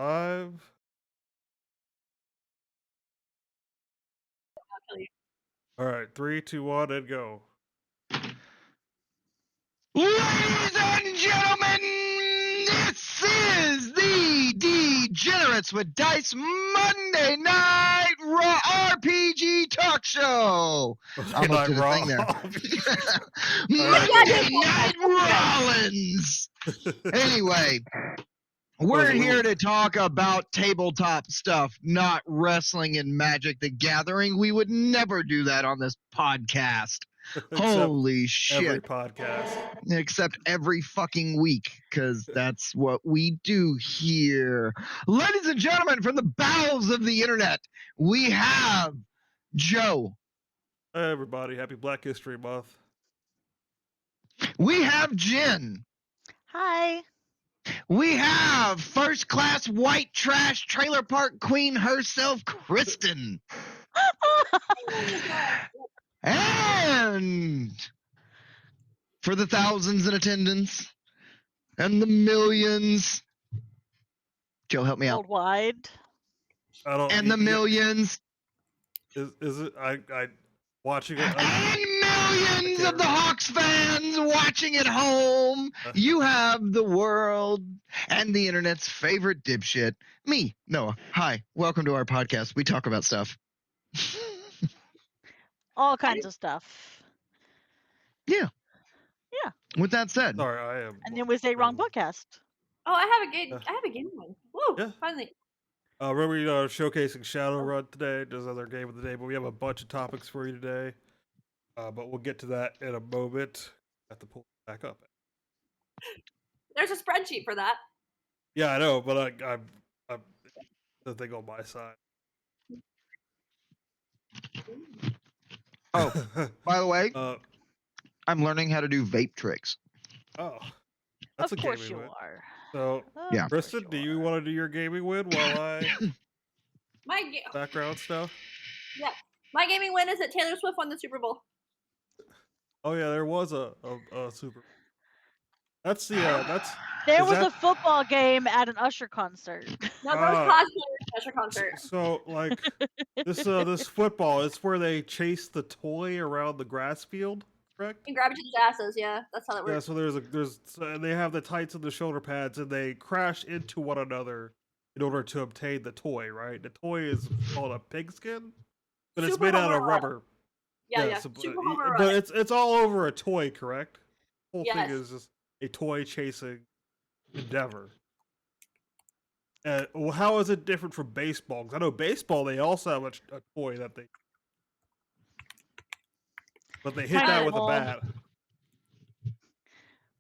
Five. I'll kill you. All right, 3, 2, 1, and go. Ladies and gentlemen, this is the Degenerates with Dice Monday Night Raw RPG Talk Show. Almost did a thing there. Monday Night Rollins. Anyway, we're here to talk about tabletop stuff, not wrestling and Magic the Gathering. We would never do that on this podcast. Holy shit. Every podcast. Except every fucking week, because that's what we do here. Ladies and gentlemen, from the bowels of the internet, we have Joe. Hey, everybody. Happy Black History Month. We have Jen. Hi. We have first class white trash trailer park queen herself, Kristen. And for the thousands in attendance and the millions, Joe, help me out. Worldwide. And the millions. Is it? I watching it. And millions of the Hawks fans watching at home. You have the world and the internet's favorite dipshit, me, Noah. Hi, welcome to our podcast. We talk about stuff. All kinds of stuff. Yeah. Yeah. With that said, Sorry, I am. And then we say wrong podcast. Oh, I have a game one. Woo! Yeah. Finally. Remember, showcasing Shadowrun today. There's another game of the day, but we have a bunch of topics for you today. But we'll get to that in a moment. Have to pull it back up. There's a spreadsheet for that. Yeah, I know, but I'm the thing on my side. Oh, by the way, uh, I'm learning how to do vape tricks. oh, that's Of a course gaming you win. are. So, Yeah. Kristen, do you want to do your gaming win while I My background stuff? my gaming win is that Taylor Swift won the Super Bowl. Oh yeah, there was a Super. That's the that's. There Is was that- a football game at an Usher concert. No, there was cosplay special concert. So like this football, it's where they chase the toy around the grass field, correct? And grab each other's asses, yeah. That's how that Yeah. works. So and they have the tights and the shoulder pads, and they crash into one another in order to obtain the toy. Right? The toy is called a pigskin, but it's Super made out of Homer rubber. Yeah. so- Super Homer but Run. it's all over a toy, correct? The whole Yes. thing is just a toy chasing endeavor. Well, how is it different from baseball? Because I know baseball, they also have a toy that but they hit Tiny that with a ball. bat.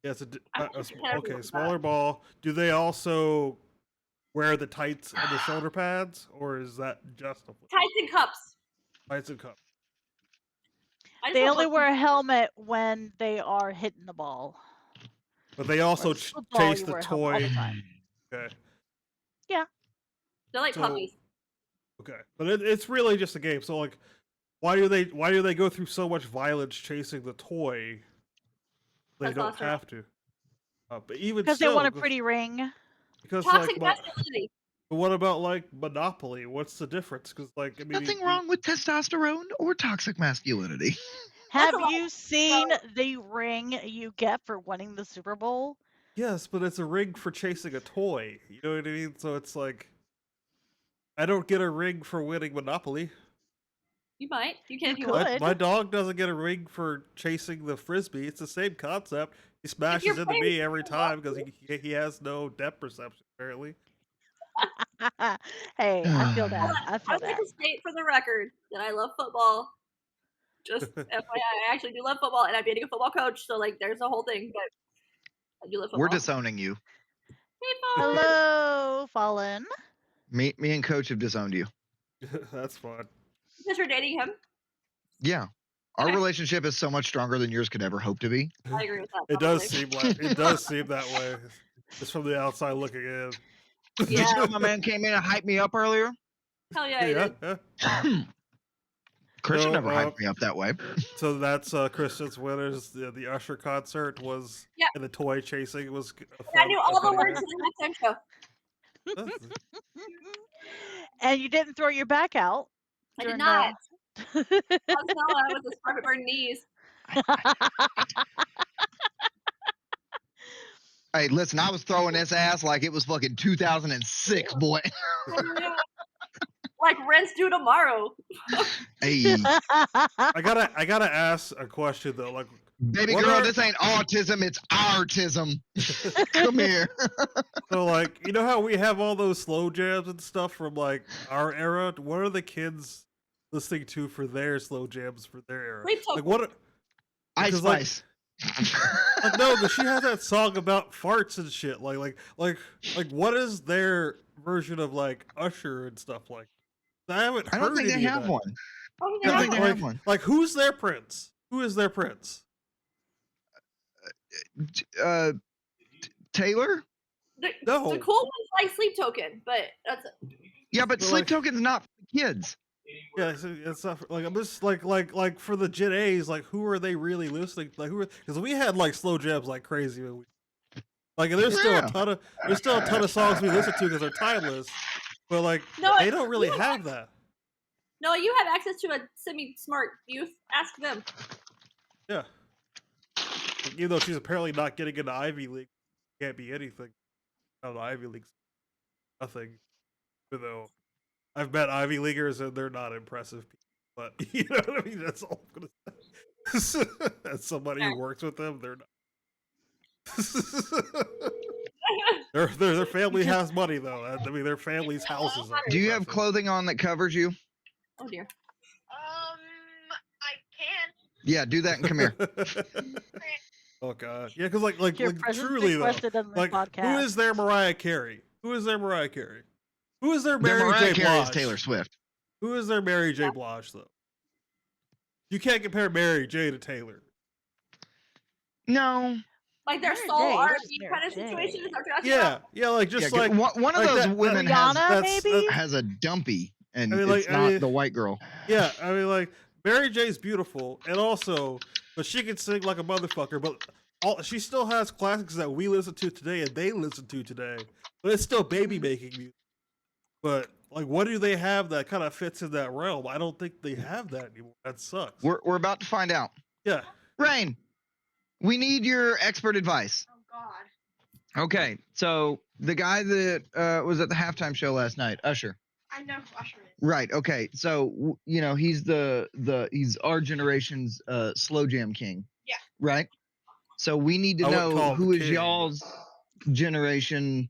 Yeah, it's I think it's terrible okay, with smaller ball. Do they also wear the tights and the shoulder pads, or is that just a Tights and cups. tights and cup? I just They don't only look- wear a helmet when they are hitting the ball. But they also Whereas football, chase you the wear a helmet all toy. the time. Okay, They're like So- puppies. okay, but it's really just a game. So like, why do they go through so much violence chasing the toy? They That's don't awesome. have to. But even Because they still, want a pretty ring. Because Toxic like, masculinity. what about like Monopoly? What's the difference? Because like, I mean, Nothing wrong with testosterone or toxic masculinity. Have a lot you seen the ring you get for winning the Super Bowl? Yes, but it's a ring for chasing a toy. You know what I mean? So it's like, I don't get a ring for winning Monopoly. You might. You can if You you want. could. My dog doesn't get a ring for chasing the frisbee. It's the same concept. He smashes you're into playing me every time because he has no depth perception apparently. Hey, I feel that. I I feel would like that. to state for the record that I love football. Just FYI, I actually do love football, and I'm dating a football coach, so like, there's a whole thing. But I do love football. We're disowning you. People. Hello, Fallen. Me and Coach have disowned you. That's fun. Because you're dating him. Yeah. Our Okay. relationship is so much stronger than yours could ever hope to be. I agree with that. It does probably. seem that way. Just from the outside looking in. Did you know my man came in and hyped me up earlier? Hell yeah, you did. yeah. Christian So, never hyped me up that way. So that's Christian's winners. The Usher concert was, Yeah. and the toy chasing was. I knew all the words to the halftime show. And you didn't throw your back out. I did during not. the- I was Noah with his carpet burn knees. Hey, listen, I was throwing this ass like it was fucking 2006, boy. Like rents due tomorrow. Hey, I gotta ask a question though. Like, baby what girl, are- this ain't autism, it's artism. Come here. so like, you know how we have all those slow jams and stuff from like our era? What are the kids listening to for their slow jams for their era? Sleep Like, what? Ice Because, like- Spice. Like, no, because she has that song about farts and shit. Like, what is their version of like Usher and stuff like? I haven't heard I don't think they any of have that. one. Oh, I don't think they like, have one. Like, who's their prince? Who is their prince? Taylor? No. The cool one's like Sleep Token, but that's Yeah, but But, Sleep like- Token's not for kids. Yeah, it's not like I'm just like for the Gen A's, like who are they really listening? Like who? Because we had like slow jams like crazy. When like there's still Yeah. a ton of songs we listen to because they're timeless. But like No, they don't really you have that. no. You have access to a semi-smart youth. Ask them. Yeah. Like, even though she's apparently not getting into Ivy League, can't be anything. Out of the Ivy League, nothing. Even though I've met Ivy Leaguers and they're not impressive people. But you know what I mean? That's all I'm gonna say. As somebody who works with them, they're not. Their family has money though. I mean, their family's houses. Are Do you have impressive. clothing on that covers you? Oh dear. I can. Yeah, do that and come here. Oh god, yeah, because like Your presence truly though, requested on the like podcast. who is their Mariah Carey? Who is their Mariah Carey? Who is their Their Mary Mariah J. Carey is Blige? Taylor Swift. Who is their Mary J. Blige though? You can't compare Mary J. to Taylor. No. Like their Mary soul J, R&B it's just kind of Mary situation. J. Is that what you're asking Yeah, about? yeah, like just Yeah, like one of like those that- women Rihanna, that's- maybe? has a dumpy, and I mean, like, it's I not mean- the white girl. yeah, I mean like Mary J's beautiful, and also, but she can sing like a motherfucker. But she still has classics that we listen to today and they listen to today. But it's still baby making music. But like, what do they have that kind of fits in that realm? I don't think they have that anymore. That sucks. We're about to find out. Yeah. Rain, we need your expert advice. Oh God. Okay, so the guy that was at the halftime show last night, Usher. I know who Usher is. Right. Okay. So you know he's he's our generation's slow jam king. Yeah. Right. So we need to I wouldn't know call him who the is king, but- y'all's generation.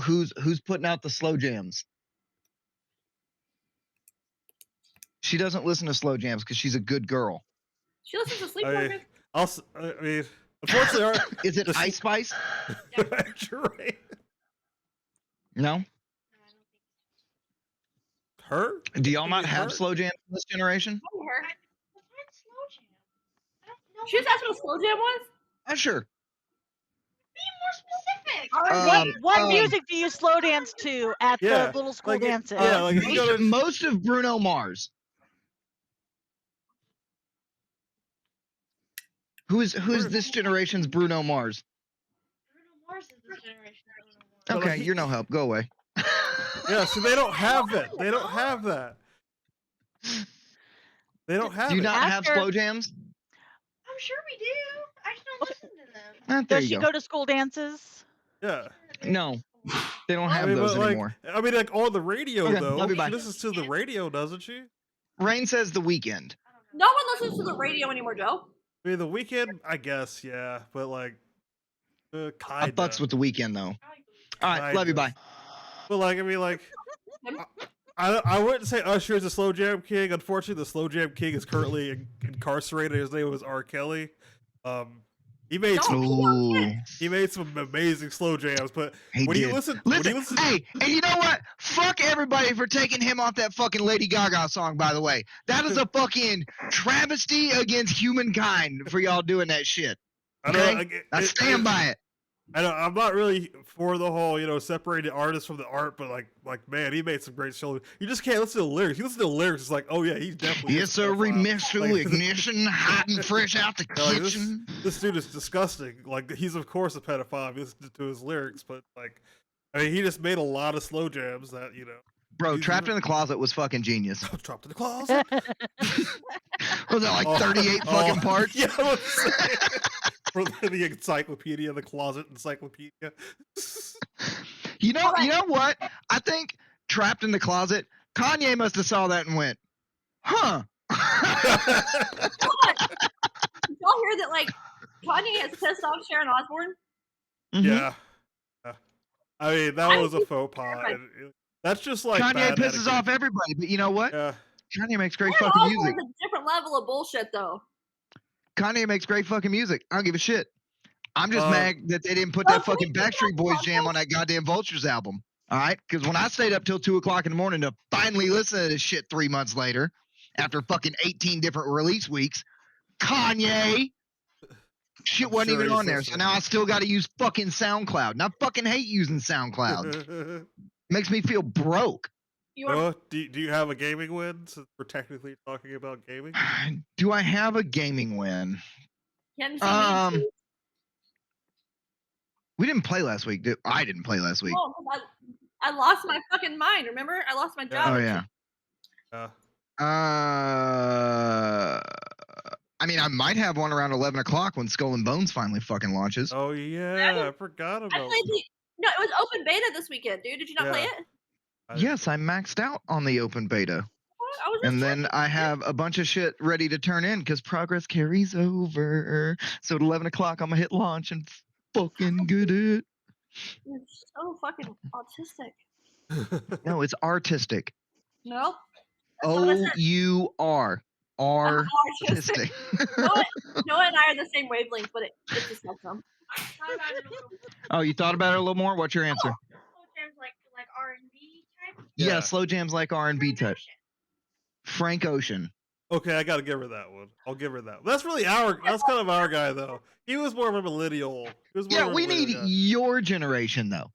Who's putting out the slow jams? She doesn't listen to slow jams because she's a good girl. She listens to Sleep I mean, Token. I mean, unfortunately, our Is it Does she- Ice Spice? You're right. No. Her? Do y'all Think not it's have her? slow jams in this generation? Her. Besides slow jam. I don't know. She was asking what slow jam was. Usher. Be more specific. What music do you slow dance to at Yeah, the little school like it- dances? yeah, like if you go to Most of Bruno Mars. Who's this generation's Bruno Mars? Bruno Mars is this generation. But, like, Okay, you're no help. Go away. yeah, so they don't have that. They don't have that. They don't have Do you it. not have After- slow jams? I'm sure we do. I just don't listen to them. There Does she you go to school dances? Yeah. No, they don't I have mean, those but, like, anymore. I mean, like on the radio Okay, though. love you, bye. She listens to the radio, doesn't she? Rain says the weekend. No one listens to the radio anymore, Joe. I mean, the weekend, I guess, yeah, but like, I kinda. fucks with the weekend though. All right, love you. Kinda. Bye. But like, I mean, like, I wouldn't say Usher is a slow jam king. Unfortunately, the slow jam king is currently incarcerated. His name was R. Kelly. He made Don't. some amazing slow jams, but He when did. you listen, Hey, and you know what? Fuck everybody for taking him off that fucking Lady Gaga song, by the way. That is a fucking travesty against humankind for y'all doing that shit. I don't Okay? know, like, I stand by it. I know I'm not really for the whole, separating artist from the art, but like man, he made some great shows. You just can't listen to the lyrics. You listen to the lyrics, it's like, oh yeah, he's definitely. It's a remix Like- ignition, hot and fresh out the Like, kitchen. this dude is disgusting. Like he's of course a pedophile. If you listen to his lyrics, but like, I mean, he just made a lot of slow jams that Bro, He's Trapped even- in the Closet was fucking genius. Trapped in the closet. Was that like Oh, 38 fucking parts? Yeah, I was saying. For the encyclopedia, the closet encyclopedia. You know Alright. what? I think Trapped in the Closet, Kanye must have saw that and went, huh. Hold on. Did y'all hear that, like, Kanye has pissed off Sharon Osbourne? Mhm. Yeah. I mean, that I was a think faux pas. terrified. That's just like Kanye bad pisses etiquette. off everybody, but you know what? Yeah. Kanye makes great Sharon fucking Osbourne's music. a different level of bullshit, though. Kanye makes great fucking music. I don't give a shit. I'm just Um, mad that they didn't put Well, that can we fucking talk Backstreet about Boys jam podcast? on that goddamn Vultures album. All right? Because when I stayed up till 2 o'clock in the morning to finally listen to this shit 3 months later, after fucking 18 different release weeks, Kanye shit I'm wasn't sure even he's on there. So listening. now I still got to use fucking SoundCloud. And I fucking hate using SoundCloud. Makes me feel broke. You are Do you have a gaming win since we're technically talking about gaming? Do I have a gaming win? Can see me. We didn't play last week. I didn't play last week. No, 'cause I lost my fucking mind. Remember, I lost my job. Oh and yeah. Yeah. I mean, I might have one around 11 o'clock when Skull and Bones finally fucking launches. Oh yeah, I forgot I about. played no, it was open beta this weekend, dude. Did you not play Yeah. it? Yes, I maxed out on the open beta. I was just And then checking. I have a bunch of shit ready to turn in because progress carries over. So at 11 o'clock, I'm going to hit launch and fucking get it. You're so fucking autistic. No, it's artistic. No. That's not what I said. O-U-R. I'm Artistic. Noah and I are the same wavelength, but it's a spectrum. Oh, you thought about it a little more? What's your answer? Slow jams like R&B type. Yeah, Yeah. slow jams like R&B type. Frank Ocean. Okay, I gotta give her that one. I'll give her that. That's really that's kind of our guy though. He was more of a millennial. He was more Yeah, of a we need millennial guy. your generation though.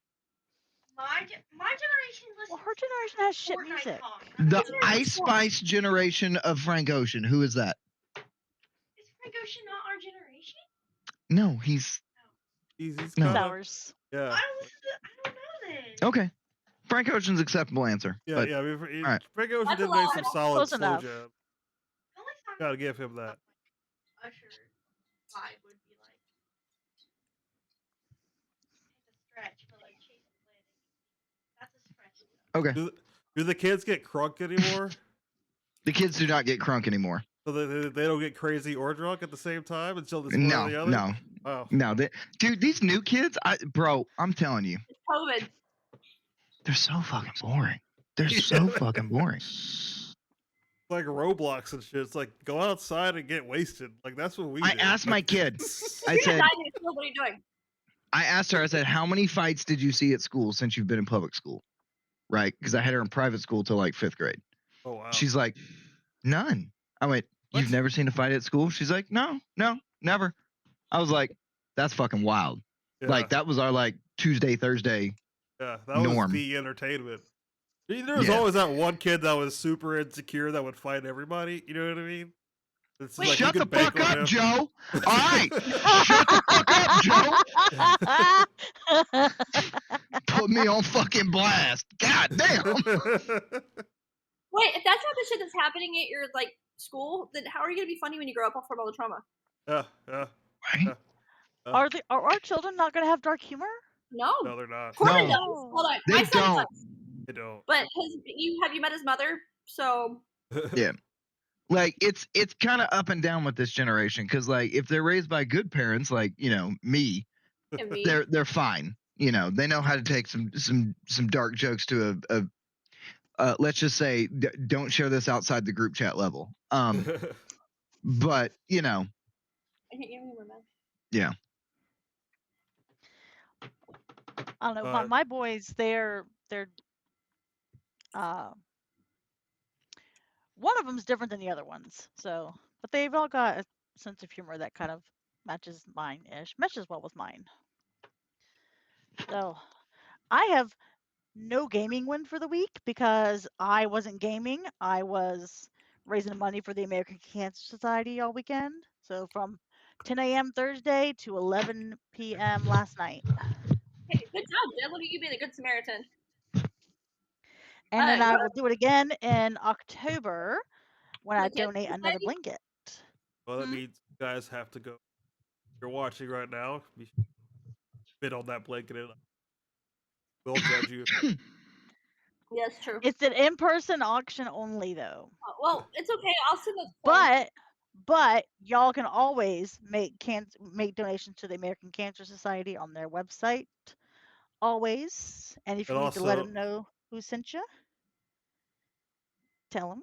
My generation listens Well, her generation has to shit Fortnite music. songs. The Isn't it Ice cool? Spice generation of Frank Ocean. Who is that? Is Frank Ocean not our generation? No, he's He's No. kind of Ours. yeah. I don't know this. okay. Frank Ocean's acceptable answer. Yeah, but yeah. I mean, alright. Frank Ocean That's did a make lot. some solid Close slow enough. jams. The only song Gotta give him that. Usher vibe would be like it's a stretch, but like Chase and Landing. That's a stretch. Okay. Do the kids get crunk anymore? The kids do not get crunk anymore. So they don't get crazy or drunk at the same time until it's one No, or the other? no, Oh. no. Dude, these new kids, bro, I'm telling you, It's COVID. they're so fucking boring. They're so fucking boring. It's like Roblox and shit. It's like go outside and get wasted. Like that's what we I do. asked my kid. I You're said, not dying in school. What are you doing? I asked her, I said, how many fights did you see at school since you've been in public school? Right? Because I had her in private school till like 5th grade. Oh wow. She's like, none. I went, you've What? never seen a fight at school? She's like, no, never. I was like, that's fucking wild. Yeah, Like, that was our like Tuesday, Thursday. yeah, that was norm. the entertainment. There was Yeah. always that one kid that was super insecure that would fight everybody. You know what I mean? It's Wait, like you Shut the could bank fuck on up, him. Joe. All right. Shut the fuck up, Joe. Put me on fucking blast. God damn. Wait, if that's not the shit that's happening at your like school, then how are you gonna be funny when you grow up from all the trauma? Yeah, yeah. Right? Are our children not going to have dark humor? No. No, they're not. Corbin No. does. Hold on. They My son don't. does. They don't. But have you met his mother? So Yeah. Like it's kind of up and down with this generation because like if they're raised by good parents like me, can be. they're fine. They know how to take some dark jokes to a let's just say don't share this outside the group chat level. But I can't even remember. yeah. I don't know. My boys, they're one of them's different than the other ones. So, but they've all got a sense of humor that kind of matches mine-ish, meshes well with mine. So, I have no gaming win for the week because I wasn't gaming. I was raising money for the American Cancer Society all weekend. So from 10 a.m. Thursday to 11 p.m. last night. Hey, good job, Jen. Look at you being a good Samaritan. And then Alright, I will do it again in October when For I the Cancer donate another Society? blanket. Well, that Hmm? means you guys have to go. If you're watching right now, be sure to bid on that blanket, and we'll judge you. Yes, true. It's an in-person auction only, though. Well, it's okay. I'll send the form. But y'all can always make donations to the American Cancer Society on their website. Always. And if you And need to let also, them know who sent you, tell them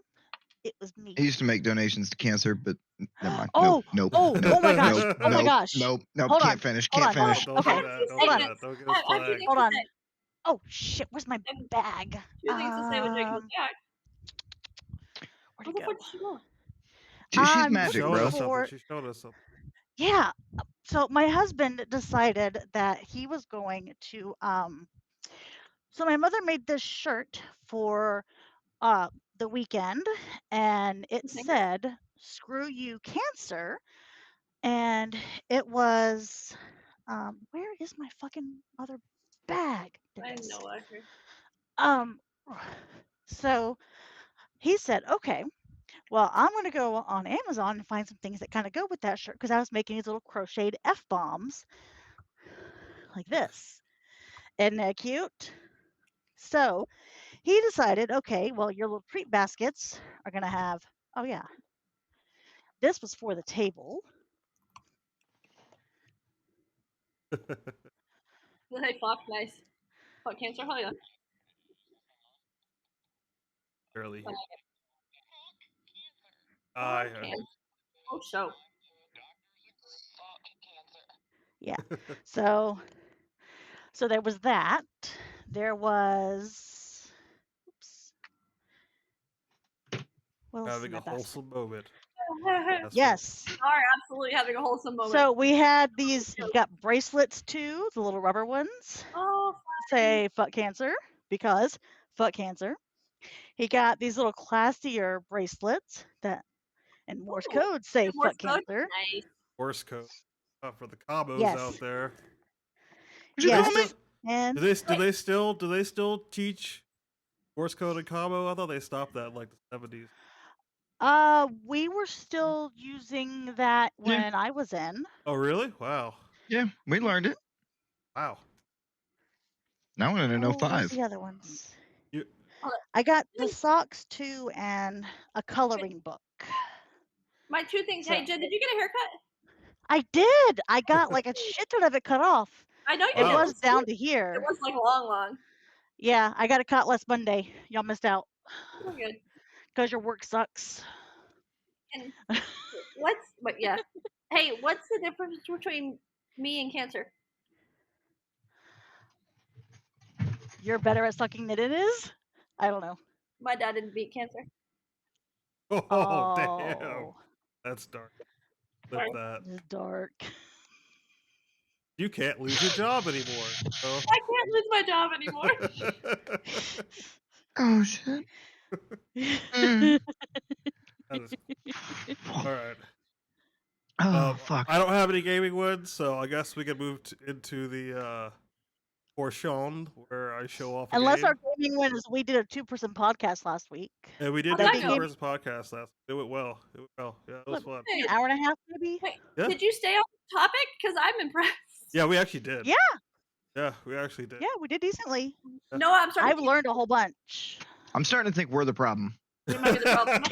it was me. He used to make donations to cancer, but never mind. Oh, Nope. oh, nope, oh my gosh. Nope, Oh my nope, gosh. Nope. Hold Can't on, finish. hold Can't on. finish. don't Okay. do that. Don't Hold do on. that. Don't get I us have 2 flagged. things Hold to on. say. Oh shit, where's my bag? 2 things to say with Jacob Jack. Where'd Where it the go? fuck did she go? She's I'm She's magic, showing bro. us something. for She's showing us something. yeah. So my husband decided that he was going to so my mother made this shirt for the weekend, and it Thank you. said "Screw you, Cancer," and it was where is my fucking other bag? There I it have is. no idea. Um, so he said, okay, well, I'm going to go on Amazon and find some things that kind of go with that shirt because I was making these little crocheted F bombs like this. Isn't that cute? So he decided, okay, well, your little treat baskets are going to have, oh, yeah, this was for the table. Hey, fuck, nice. Fuck Cancer, hell yeah. Barely. Fuck I. Cancer. Oh, show. Yeah. So there was that. There was, oops, what else is in Having a that basket? wholesome moment. Yes. Are absolutely having a wholesome moment. So we had these, you got bracelets too, the little rubber ones. Oh, Say fuck cancer because fuck cancer. He got these little classier bracelets that in Morse Ooh, code say Morse fuck code? cancer. Nice. Morse code. For the combos Yes. out there. Would you They call me? still, And do they still teach Morse code and combo? I thought they stopped that in like the 70s. we were still using that Yeah. when I was in. Oh, really? Wow. Yeah, we learned it. Wow. Now I want to know Oh, what's 5. the other ones? You, I got the socks too and a coloring book. My 2 things. Hey, So- Jen, did you get a haircut? I did. I got like a shit ton of it cut off. I know you It did. Wow. was down to It here. was like long. Yeah, I got it cut last Monday. Y'all missed out We're good. because your work sucks. And but yeah. Hey, what's the difference between me and Cancer? You're better at sucking than it is? I don't know. My dad didn't beat Cancer. Oh, damn. Oh, That's dark. Flip Sorry. that. this is dark. You can't lose your job anymore. So. I can't lose my job anymore. Oh, shit. Mm. That is all right. Oh, fuck. I don't have any gaming ones, so I guess we can move into the portion where I show off a Unless game. our gaming win is we did a 2-person podcast last week. And we did Would do that a be 2 gaming? versus podcast last. It went well. It went well. Yeah, it was fun. Hey, An hour and a half, maybe? wait, Yeah. did you stay on topic? Because I'm impressed. Yeah, we actually did. Yeah. Yeah, we actually did. Yeah, we did decently. No, I'm sorry. I've learned a whole bunch. I'm starting to think we're the problem. We might be the problem.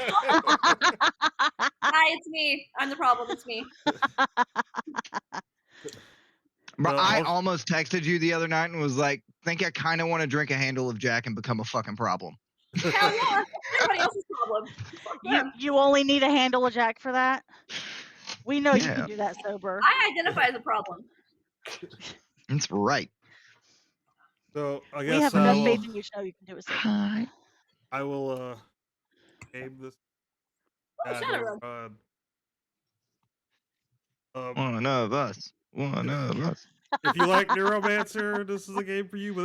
Hi, it's me. I'm the problem. It's me. Bro, I I'll- almost texted you the other night and was like, think I kind of want to drink a handle of Jack and become a fucking problem. Hell yeah, that's everybody else's problem. Fuck them. You only need a handle of Jack for that? We know you Yeah. can do that sober. I identify as a problem. That's right. So I We guess have enough faith in you to know you can do it sober. Hi. I will game this Oh, guy Shadowrun. over on. One of us. One of us. If you like Neuromancer, this is a game for you. But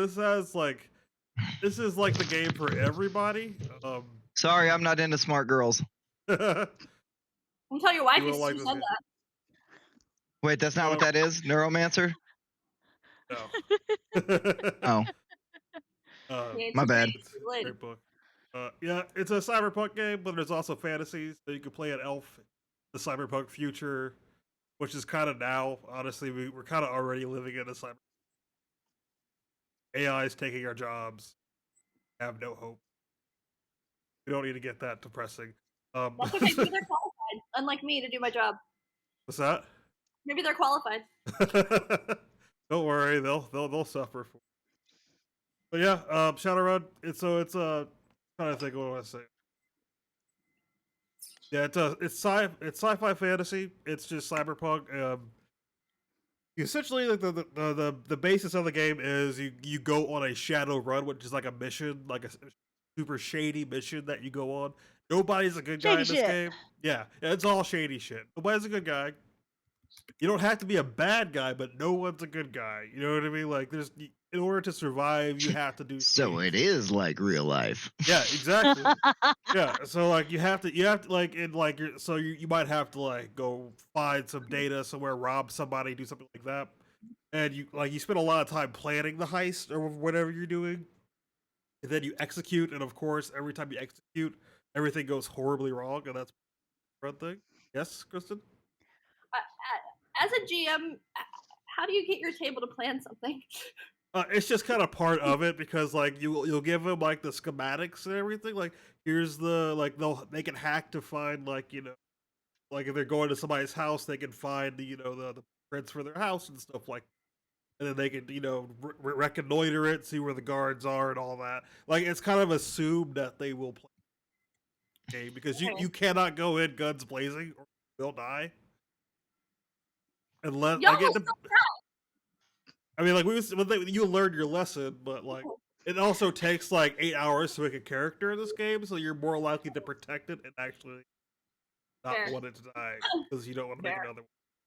this is like the game for everybody. Sorry, I'm not into smart girls. I'm tell your wife You you will like said this game. that. Wait, that's not what So- that is? Neuromancer? No. Oh, Yeah, my too bad. late. It's Too a late. great book. Yeah, it's a cyberpunk game, but there's also fantasy. So you can play an elf, the cyberpunk future, which is kind of now. Honestly, we're kind of already living in a cyber. AI is taking our jobs. Have no hope. We don't need to get that depressing. That's okay. Maybe they're qualified, unlike me, to do my job. What's that? Maybe they're qualified. Don't worry, they'll suffer for. But yeah, Shadowrun. It's trying to think what I want to say. Yeah, it's sci-fi fantasy. It's just cyberpunk. Essentially, like the basis of the game is you go on a shadow run, which is like a mission, like a super shady mission that you go on. Nobody's a good guy Shady in this shit. game. Yeah, it's all shady shit. Nobody's a good guy. You don't have to be a bad guy, but no one's a good guy. You know what I mean? Like, in order to survive, you have to do. So things. it is like real life. Yeah, exactly. Yeah, so like you have to like in like you might have to like go find some data somewhere, rob somebody, do something like that, and you spend a lot of time planning the heist or whatever you're doing, and then you execute, and of course every time you execute, everything goes horribly wrong, and that's one thing. Yes, Kristen. As a GM, how do you get your table to plan something? It's just kind of part of it because like you'll give them like the schematics and everything. Like here's the like they can hack to find like like if they're going to somebody's house, they can find the prints for their house and stuff like. And then they can reconnoiter it, see where the guards are and all that. Like it's kind of assumed that they will play the game because Okay. you cannot go in guns blazing or they'll die. Unless Y'all like will it, still I mean, like you learned your lesson, but like it also takes like 8 hours to make a character in this game, so you're more likely to protect it and actually not Fair. want it to die because you don't want to make Fair. another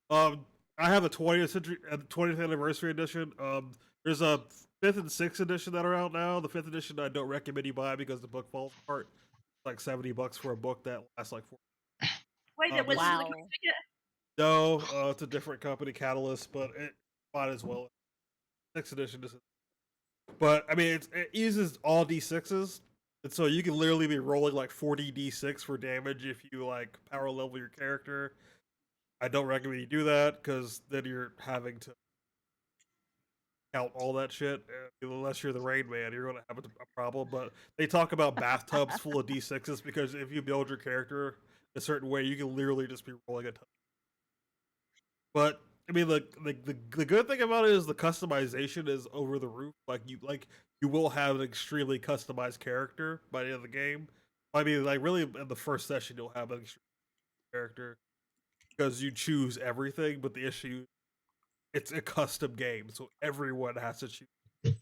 one. I have a 20th anniversary edition. There's a 5th and 6th edition that are out now. The 5th edition I don't recommend you buy because the book falls apart. It's like $70 for a book that lasts like 4. Wait, it was this- the Wow. No, it's a different company, Catalyst, but it might as well. 6th edition is. But I mean, it uses all d6s, and so you can literally be rolling like 40 d6 for damage if you like power level your character. I don't recommend you do that because then you're having to count all that shit. Unless you're the Rain Man, you're going to have a problem. But they talk about bathtubs full of d6s because if you build your character a certain way, you can literally just be rolling a ton. But I mean, the good thing about it is the customization is over the roof. You will have an extremely customized character by the end of the game. I mean, like really in the first session you'll have an extreme character because you choose everything. But the issue, it's a custom game, so everyone has to choose.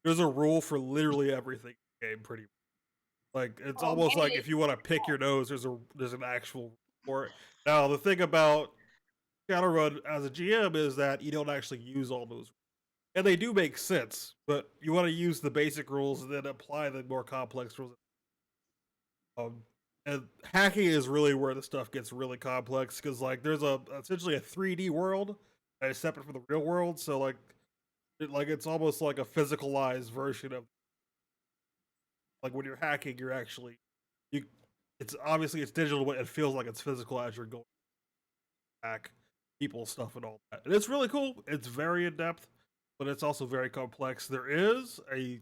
There's a rule for literally everything in the game, pretty much. Like it's almost like if you want to pick your nose, there's an actual rule for it. Now the thing about Shadowrun as a GM is that you don't actually use all those, and they do make sense. But you want to use the basic rules and then apply the more complex rules. And hacking is really where the stuff gets really complex because like there's essentially a 3D world that is separate from the real world. So it's almost like a physicalized version of like when you're hacking, you're actually you. It's obviously it's digital, but it feels like it's physical as you're going hack people's stuff and all that. And it's really cool. It's very in depth, but it's also very complex. There is a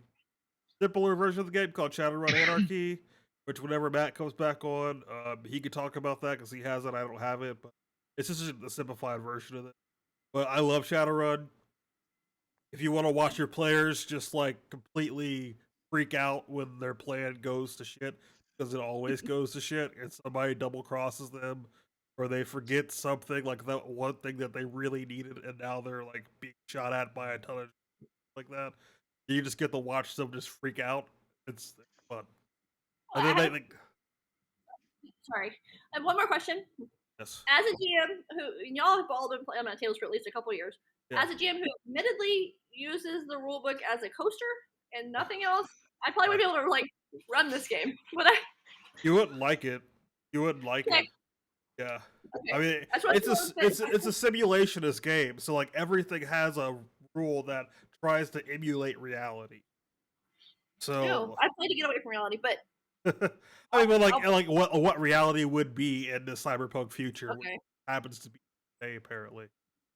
simpler version of the game called Shadowrun Anarchy, which whenever Matt comes back on, he could talk about that because he has it. I don't have it, but it's just a simplified version of it. But I love Shadowrun. If you want to watch your players just like completely freak out when their plan goes to shit, because it always goes to shit, and somebody double crosses them, or they forget something like that one thing that they really needed, and now they're like being shot at by a ton of like that. You just get to watch them just freak out. It's fun. And then they like, Sorry. I have one more question. yes, As a GM who y'all have all been playing on tables for at least a couple years, yeah. as a GM who admittedly uses the rulebook as a coaster and nothing else, I probably would be able to like run this game. But You wouldn't like it. You wouldn't like Okay. it. Yeah. okay. I mean, That's what it's a simulationist game, so like everything has a rule that tries to emulate reality. No, So I play to get away from reality, but I mean, well, I'll like what reality would be in the cyberpunk future, which okay. happens to be today apparently.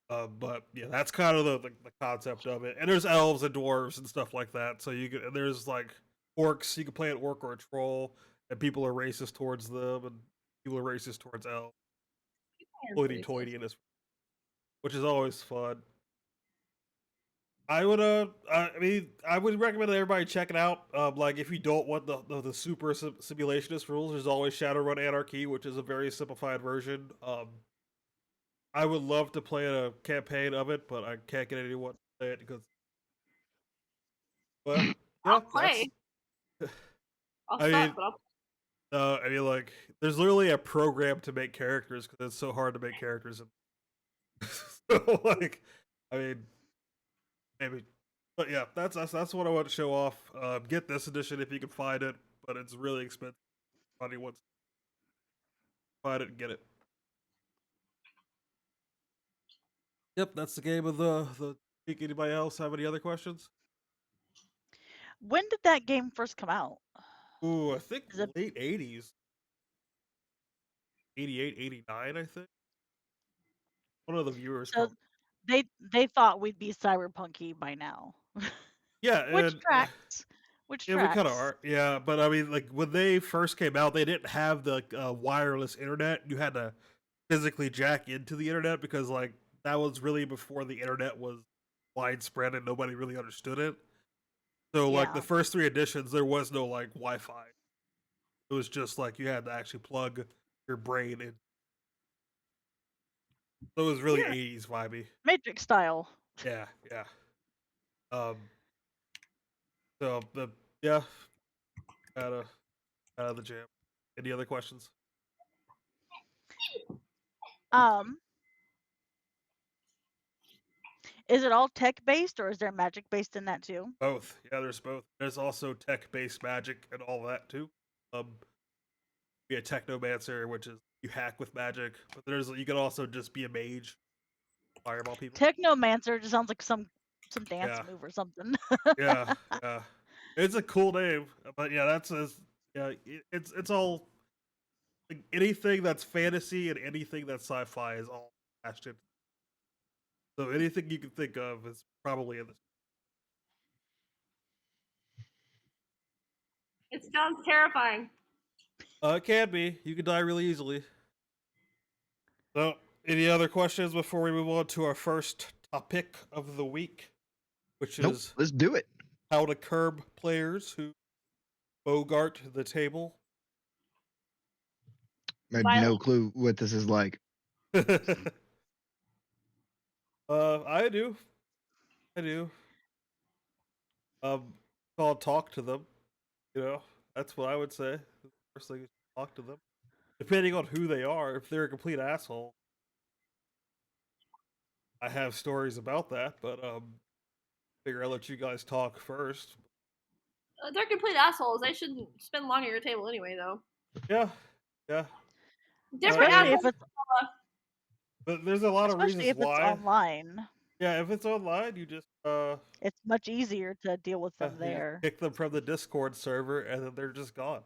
But yeah, that's kind of the concept of it. And there's elves and dwarves and stuff like that. So you can there's like orcs. You can play an orc or a troll, and people are racist towards them, and people are racist towards elves. Iron's Hoity-toity racist. in this, which is always fun. I would I mean I would recommend everybody check it out. Like if you don't want the super simulationist rules, there's always Shadowrun Anarchy, which is a very simplified version. I would love to play a campaign of it, but I can't get anyone to play it because. But yeah, I'll that's. play. I'll I suck, mean, but I'll I mean, like, there's literally a program to make characters because it's so hard to make characters. So, like, I mean, maybe, but yeah, that's what I want to show off. Get this edition if you can find it, but it's really expensive. Everybody wants to find it and get it. Yep, that's the game of the week. Anybody else have any other questions? When did that game first come out? Ooh, I think Is it late '80s, 88, 89, I think. One of the viewers so probably. they thought we'd be cyberpunky by now. Yeah, Which and tracks. Which yeah, we kind of tracks. are. Yeah, but I mean, like when they first came out, they didn't have the wireless internet. You had to physically jack into the internet because like that was really before the internet was widespread and nobody really understood it. So like the Yeah. first three editions, there was no like Wi-Fi. It was just like you had to actually plug your brain in. So it was really yeah. '80s vibey. Matrix style. Yeah, yeah. Um. So the yeah, out of out of the jam. Any other questions? Um, is it all tech based or is there magic based in that too? Both. Yeah, there's both. There's also tech-based magic and all that too. Be a technomancer, which is you hack with magic, but there's you can also just be a mage, fireball people. Technomancer just sounds like some dance Yeah, move or something. yeah, yeah. It's a cool name, but yeah, that's as yeah. It's all like, anything that's fantasy and anything that's sci-fi is all attached in. So anything you can think of is probably in this. It sounds terrifying. It can be. You can die really easily. So, any other questions before we move on to our first topic of the week, which Nope. is Let's do it. how to curb players who bogart the table? I have Violent. no clue what this is like. I do. I do. Call talk to them. You know, that's what I would say. The first thing is talk to them. Depending on who they are, if they're a complete asshole, I have stories about that. But figure I'll let you guys talk first. They're complete assholes. They shouldn't spend long at your table anyway, though. Yeah, yeah. Different I mean, especially if assholes. it's but there's a lot of especially reasons if it's why. online. Yeah, if it's online, you just It's much easier to deal with them you just there. kick them from the Discord server, and then they're just gone.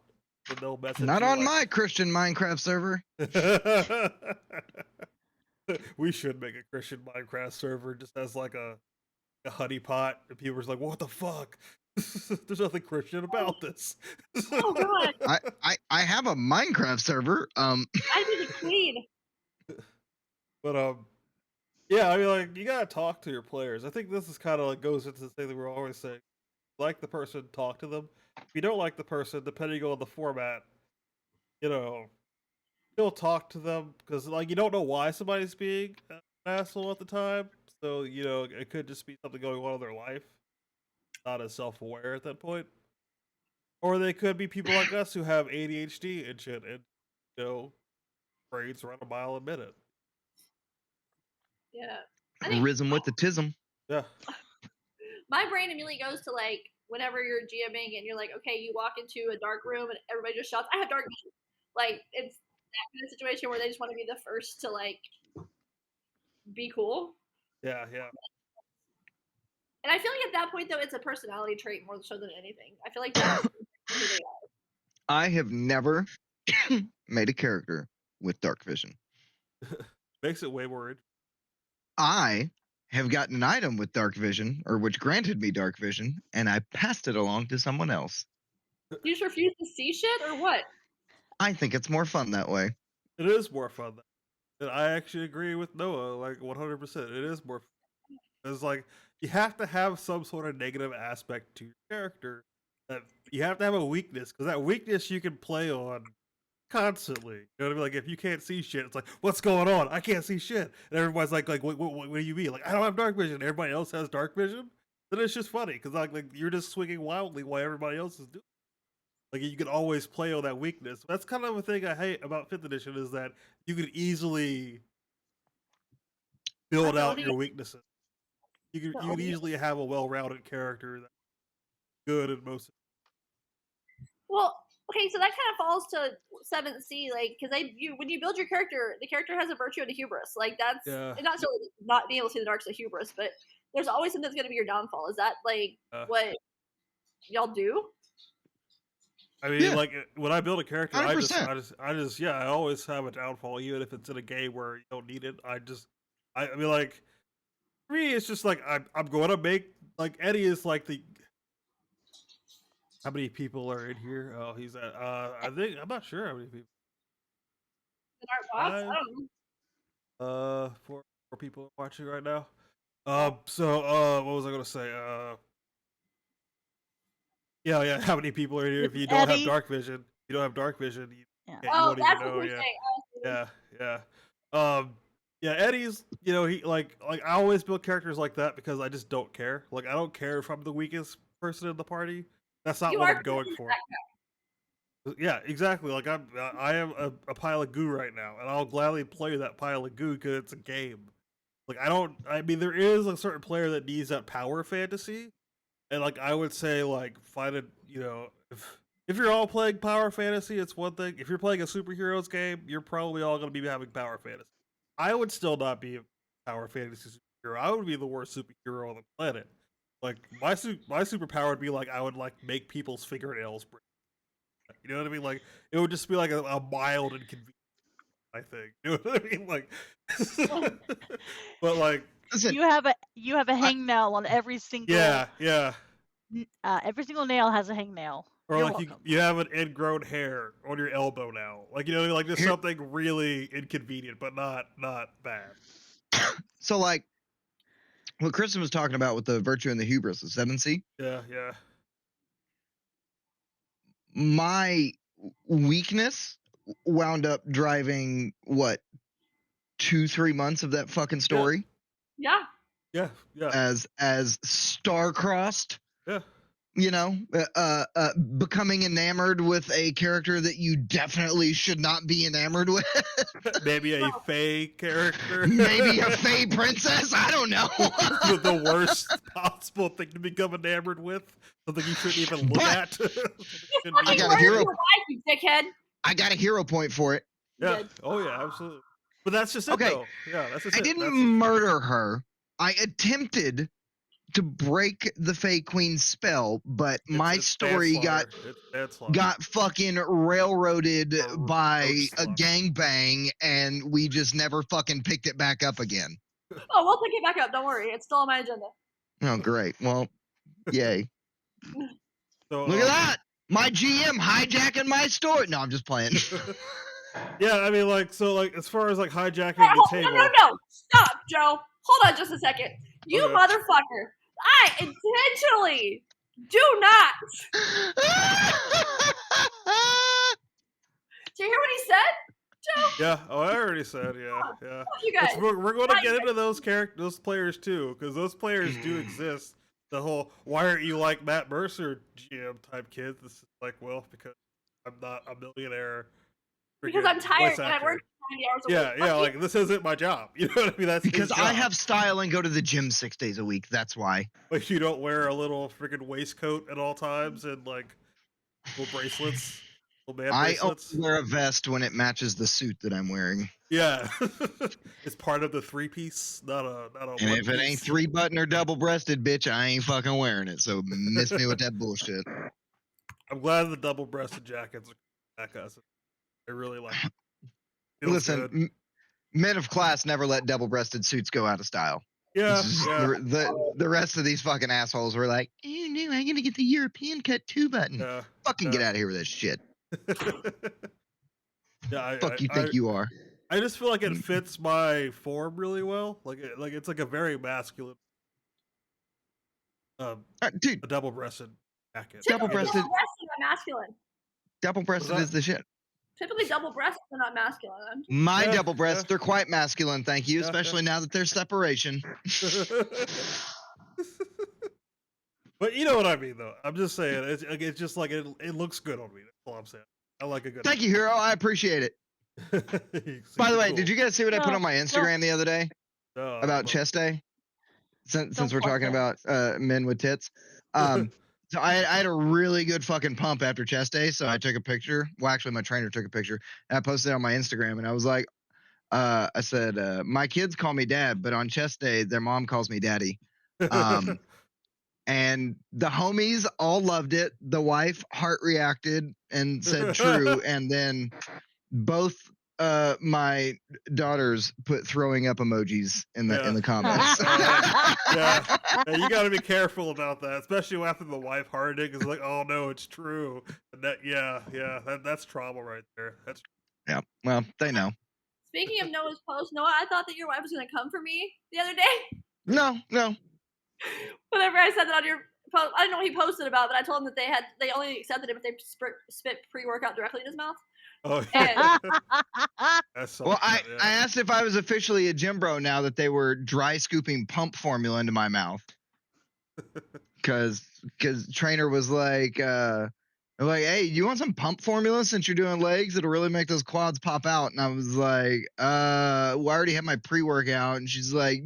Then they'll message Not you on like, my Christian Minecraft server. we should make a Christian Minecraft server just as like a honeypot, and people are like, "What the fuck? There's nothing Christian about this." Oh god, I have a Minecraft server. I'd be the queen. But yeah, I mean, like you gotta talk to your players. I think this is kind of like goes into the thing that we're always saying: like the person, talk to them. If you don't like the person, depending on the format, you know, still talk to them because like you don't know why somebody's being an asshole at the time. So you know, it could just be something going on in their life, not as self-aware at that point. Or they could be people like us who have ADHD and shit, and you know, brains run a mile a minute. Yeah, I think Rhythm with the tism. Yeah, my brain immediately goes to like whenever you're GMing and you're like, okay, you walk into a dark room and everybody just shouts, "I have dark vision." Like it's that kind of situation where they just want to be the first to like be cool. yeah, yeah. And I feel like at that point though, it's a personality trait more so than anything. I feel like that's who they are. I have never made a character with dark vision. Makes it way more. I have gotten an item with dark vision, or which granted me dark vision, and I passed it along to someone else. You just refuse to see shit or what? I think it's more fun that way. It is more fun. And I actually agree with Noah, like 100%. It is more fun. It's like you have to have some sort of negative aspect to your character. That you have to have a weakness, because that weakness you can play on constantly. You know what I mean? Like if you can't see shit, it's like, what's going on? I can't see shit. And everybody's like what do you mean? Like, I don't have dark vision. Everybody else has dark vision. Then it's just funny because like you're just swinging wildly while everybody else is doing. Like you can always play on that weakness. That's kind of a thing I hate about 5th edition is that you can easily build out your weaknesses. You can easily have a well-rounded character that's good in most. Well, okay, so that kind of falls to 7th C, like because when you build your character, the character has a virtue and a hubris. Like that's and not so not being able to see the dark's a hubris, but there's always something that's going to be your downfall. Is that like what y'all do? I mean, like when I build a character, 100%. I just, I always have a downfall, even if it's in a game where you don't need it. I mean, like for me, it's just like I'm going to make like Eddie is like the. How many people are in here? Oh, he's at. I think I'm not sure how many people. The dark box? I don't know. 4 people watching right now. So what was I gonna say? Yeah. How many people are here? If you don't have dark vision, you don't have dark vision. You won't even know. Yeah. Eddie's. You know, he like I always build characters like that because I just don't care. Like I don't care if I'm the weakest person in the party. That's not what I'm going for. Yeah, exactly. Like I am a pile of goo right now, and I'll gladly play that pile of goo because it's a game. Like I mean, there is a certain player that needs that power fantasy, and like I would say, like find it. You know, if you're all playing power fantasy, it's one thing. If you're playing a superheroes game, you're probably all going to be having power fantasy. I would still not be a power fantasy superhero. I would be the worst superhero on the planet. Like my superpower would be like I would like make people's fingernails break. You know what I mean? Like it would just be like a mild inconvenience. I think. You know what I mean? Like, but like, listen, you have a hangnail on every single. Yeah. Every single nail has a hangnail. Or like you have an ingrown hair on your elbow now. Like you know, like there's something really inconvenient, but not bad. So like, what Kristen was talking about with the virtue and the hubris of 7C. Yeah. My weakness wound up driving what 2-3 months of that fucking story. Yeah. As star-crossed. Yeah. You know, becoming enamored with a character that you definitely should not be enamored with. Maybe a fae character. Maybe a fae princess. I don't know. The worst possible thing to become enamored with. Something you shouldn't even look at. I got a hero. You dickhead. I got a hero point for it. Yeah. Oh yeah, absolutely. But that's just it, though. Yeah, that's just it. I didn't murder her. I attempted to break the Fae Queen's spell, but my story got fucking railroaded by a gangbang, and we just never fucking picked it back up again. Oh, we'll pick it back up. Don't worry. It's still on my agenda. Oh, great. Well, yay. So, look at that. My GM hijacking my story. No, I'm just playing. Yeah, I mean, like, so, like, as far as, like, hijacking the table. No. Stop, Joe. Hold on just a second. You motherfucker. I intentionally do not. Did you hear what he said, Joe? Yeah. Oh, I already said, yeah. You guys. We're going to get into those players, too, because those players do exist. The whole, why aren't you like Matt Mercer GM type kids? This is like, well, because I'm not a millionaire. Because I'm tired and I work 90 hours a week. Yeah, like this isn't my job. You know what I mean? That's because I have style and go to the gym 6 days a week. That's why. Like you don't wear a little freaking waistcoat at all times and like little bracelets, little man bracelets. I only wear a vest when it matches the suit that I'm wearing. Yeah, it's part of the 3-piece, not a And one if it ain't piece. 3-button or double-breasted, bitch, I ain't fucking wearing it. So miss me with that bullshit. I'm glad the double-breasted jackets are back us. I really like it. Feels Listen, good. Men of class never let double-breasted suits go out of style. Yeah, Just yeah, the rest of these fucking assholes were like, oh no, I'm gonna get the European cut 2-button. yeah. Fucking get out of here with that shit. Yeah, Fuck you think you are. I just feel like it fits my form really well. Like it's like a very masculine, Dude, a double-breasted jacket. Typically, Double-breasted- double-breasted are not masculine. double-breasted What's is the shit. Typically, double-breasted are not masculine. My Yeah, double breasts, yeah. they're quite masculine, thank you, Yeah, especially now that there's separation. But you know what I mean, though. I'm just saying, it's just like it looks good on me. That's all I'm saying. I like a good. Thank you, Hero. I appreciate it. By the way, did you guys see what I put on my Instagram the other day about chest day? Since we're talking about men with tits. So I had a really good fucking pump after chest day, so I took a picture. Well, actually, my trainer took a picture, and I posted it on my Instagram, and I was like, I said, my kids call me dad, but on chest day, their mom calls me daddy. And the homies all loved it. The wife heart reacted and said true, and then both my daughters put throwing up emojis in the comments. Yeah, you got to be careful about that, especially after the wife hearting is like, oh no, it's true. And that's trauma right there. That's yeah. Well, they know. Speaking of Noah's post, Noah, I thought that your wife was going to come for me the other day. No. Whenever I said that on your post, I don't know what he posted about, but I told him that they only accepted it if they spit pre-workout directly in his mouth. oh yeah. Well, I asked if I was officially a gym bro now that they were dry scooping pump formula into my mouth. Because trainer was like, hey, you want some pump formula since you're doing legs? It'll really make those quads pop out. And I was like, well, I already have my pre-workout. And she's like,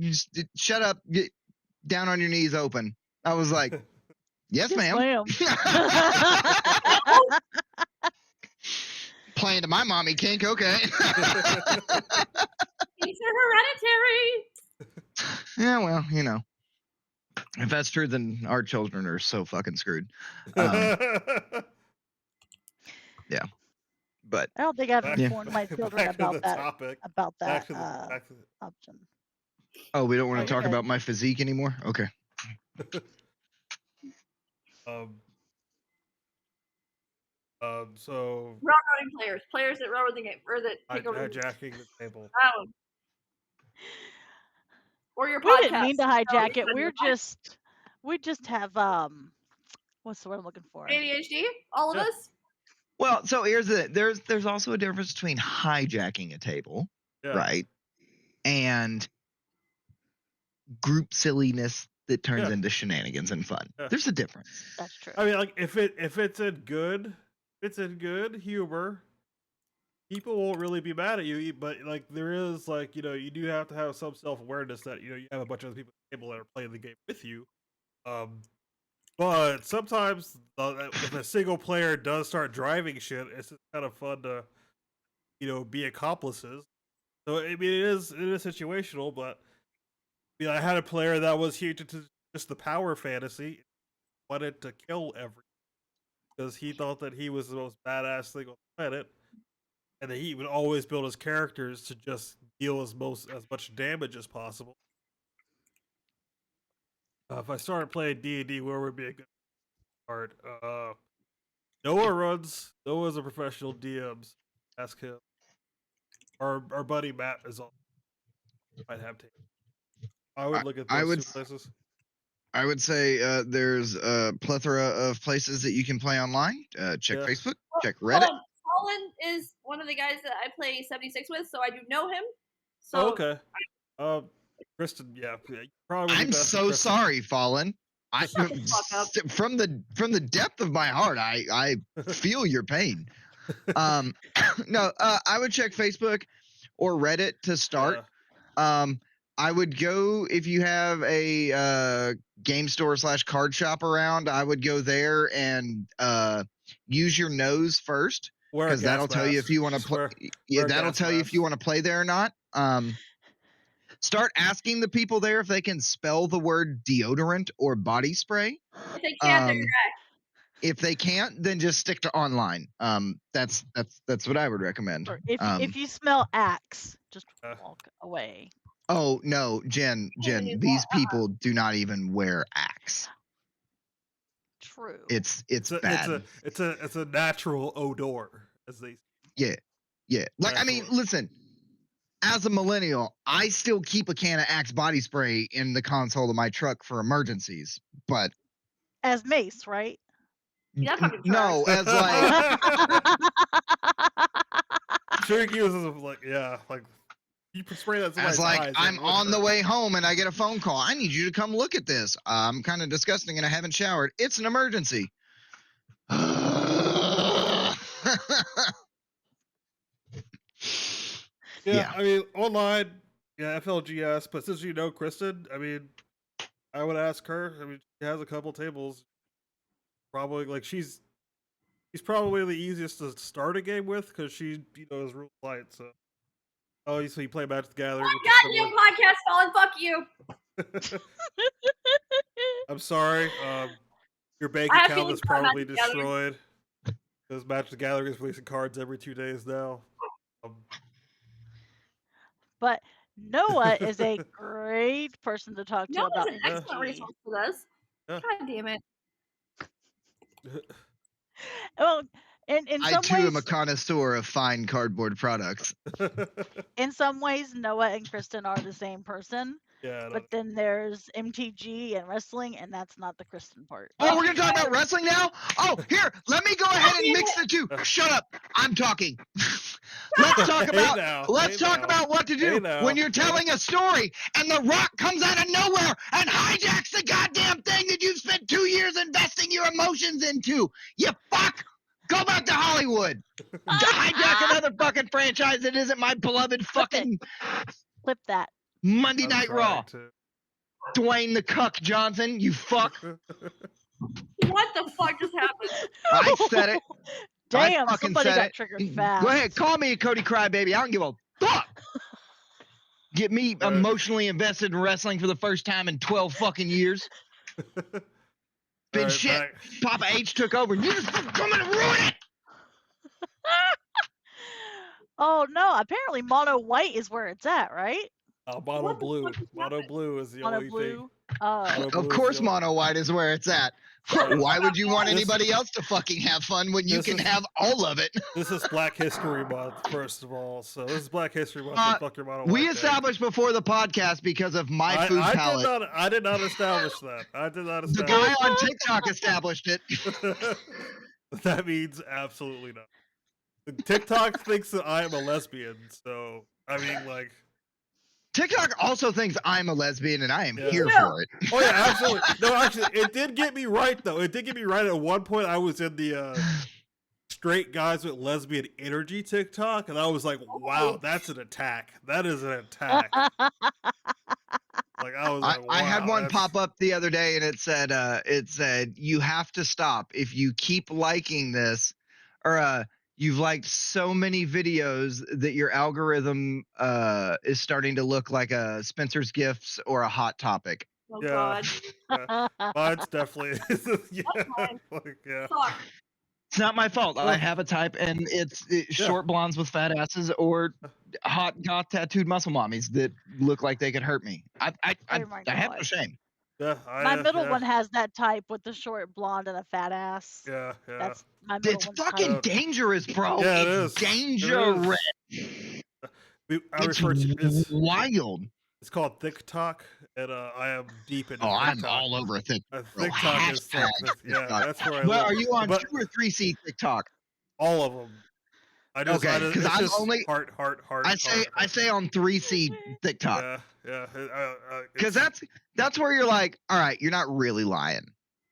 shut up, get down on your knees open. I was like, yes, ma'am. Playing to my mommy kink, okay. These are hereditary. Yeah, well, you know. If that's true, then our children are so fucking screwed. Yeah. But I don't think I've informed my children about that. Topic. About that back to the option. Oh, we don't want to talk about my physique anymore? Okay. So railroading players that railroad the game or that take over hijacking the table. That one. Or your podcast. We didn't mean to hijack it. We just have what's the word I'm looking for? ADHD, all of us. Well, so here's there's also a difference between hijacking a table, right, and group silliness that turns into shenanigans and fun. There's a difference. That's true. I mean, like if it's in good humor, people won't really be mad at you. But like there is like you do have to have some self-awareness that you have a bunch of other people at the table that are playing the game with you. But sometimes if a single player does start driving shit, it's just kind of fun to be accomplices. So I mean it is situational, but I had a player that was huge into just the power fantasy, wanted to kill everyone because he thought that he was the most badass thing on the planet, and that he would always build his characters to just deal as much damage as possible. If I started playing D&D, where would be a good start? Noah's a professional DM. Ask him. Our buddy Matt is on. Might have to. I would look at those two places. I would say there's a plethora of places that you can play online. Check Facebook, check Reddit. Colin is one of the guys that I play 76 with, so I do know him. So okay. Kristen, probably. I'm so sorry, Fallen. From the depth of my heart, I feel your pain. No, I would check Facebook or Reddit to start. I would go if you have a game store / card shop around. I would go there and use your nose first, Wear a because that'll gas tell you mask. if you want to Just play. wear Yeah, a that'll gas tell you if mask. you want to play there or not. Start asking the people there if they can spell the word deodorant or body spray. If they can't, they're If they can't, then just stick to online. That's what I would recommend. Or if you smell Axe, just Yeah. walk away. Oh no, Jen, these people do not even wear Axe. True. It's bad. It's a natural odor, as they. Yeah. Like, I mean, listen. As a millennial, I still keep a can of Axe body spray in the console of my truck for emergencies. But As Mace, right? Yeah, fucking no, tracks. as like Sure, he uses like you spray that. as like I'm on the way home and I get a phone call. I need you to come look at this. I'm kind of disgusting and I haven't showered. It's an emergency. Yeah, I mean, online, yeah, FLGS, but since you know Kristen, I mean, I would ask her. I mean, she has a couple tables. Probably, like, she's probably the easiest to start a game with because she, is real light. So, so you play Magic the Gathering. Goddamn podcast, Colin. Fuck you. I'm sorry. Your bank account is probably destroyed because Magic the Gathering is releasing cards every 2 days now. But Noah is a great person to talk to Noah's about an excellent resource for this. Yeah. God damn it. Well, in I some too ways, am a connoisseur of fine cardboard products. in some ways, Noah and Kristen are the same person. Yeah. But then there's MTG and wrestling, and that's not the Kristen part. Oh, we're gonna talk about wrestling now? Oh, here, let me go ahead and mix the two. Shut up. I'm talking. Let's talk about what to do when you're telling a story and The Rock comes out of nowhere and hijacks the goddamn thing that you've spent 2 years investing your emotions into. You fuck. Go back to Hollywood. Hijack another fucking franchise that isn't my beloved fucking Flip that. Monday Night Raw. Dwayne the Cuck Johnson, you fuck. What the fuck just happened? I said it. Damn, somebody got triggered fast. Go ahead, call me Cody Crybaby. I don't give a fuck. Get me emotionally invested in wrestling for the first time in 12 fucking years. Been shit. Back. Papa H took over and you just come and ruin it. Oh no, apparently mono white is where it's at, right? Mono blue. Mono blue is the only thing. Of course mono white is where it's at. Why would you want anybody else to fucking have fun when you can have all of it? This is Black History Month, first of all. So this is Black History Month. Fuck your mono we white established before the podcast because of my food palette. I did not establish that. The guy on TikTok established it. That means absolutely not. TikTok thinks that I am a lesbian, so I mean, like. TikTok also thinks I'm a lesbian and I am here for it. Oh yeah, absolutely. No, actually, it did get me right though. It did get me right at one point. I was in the straight guys with lesbian energy TikTok, and I was like, "Wow, that's an attack. That is an attack." Like I was like, wow, I had one pop up the other day, and it said, "You have to stop if you keep liking this, or you've liked so many videos that your algorithm is starting to look like a Spencer's Gifts or a Hot Topic." Oh, God. Mine's definitely Fuck. It's not my fault. I have a type, and it's short blondes with fat asses or hot goth tattooed muscle mommies that look like they could hurt me. I have no shame. Yeah, my middle one has that type with the short blonde and a fat ass. Yeah. That's my middle It's fucking dangerous, bro. Yeah, it's dangerous. It's wild. It's called TikTok, and I am deep into. I'm all over TikTok. TikTok is that's where I live. Well, are you on 2 or 3C TikTok? All of them. Because I'm only heart. I say on 3C TikTok. Yeah. Because that's where you're like, all right, you're not really lying.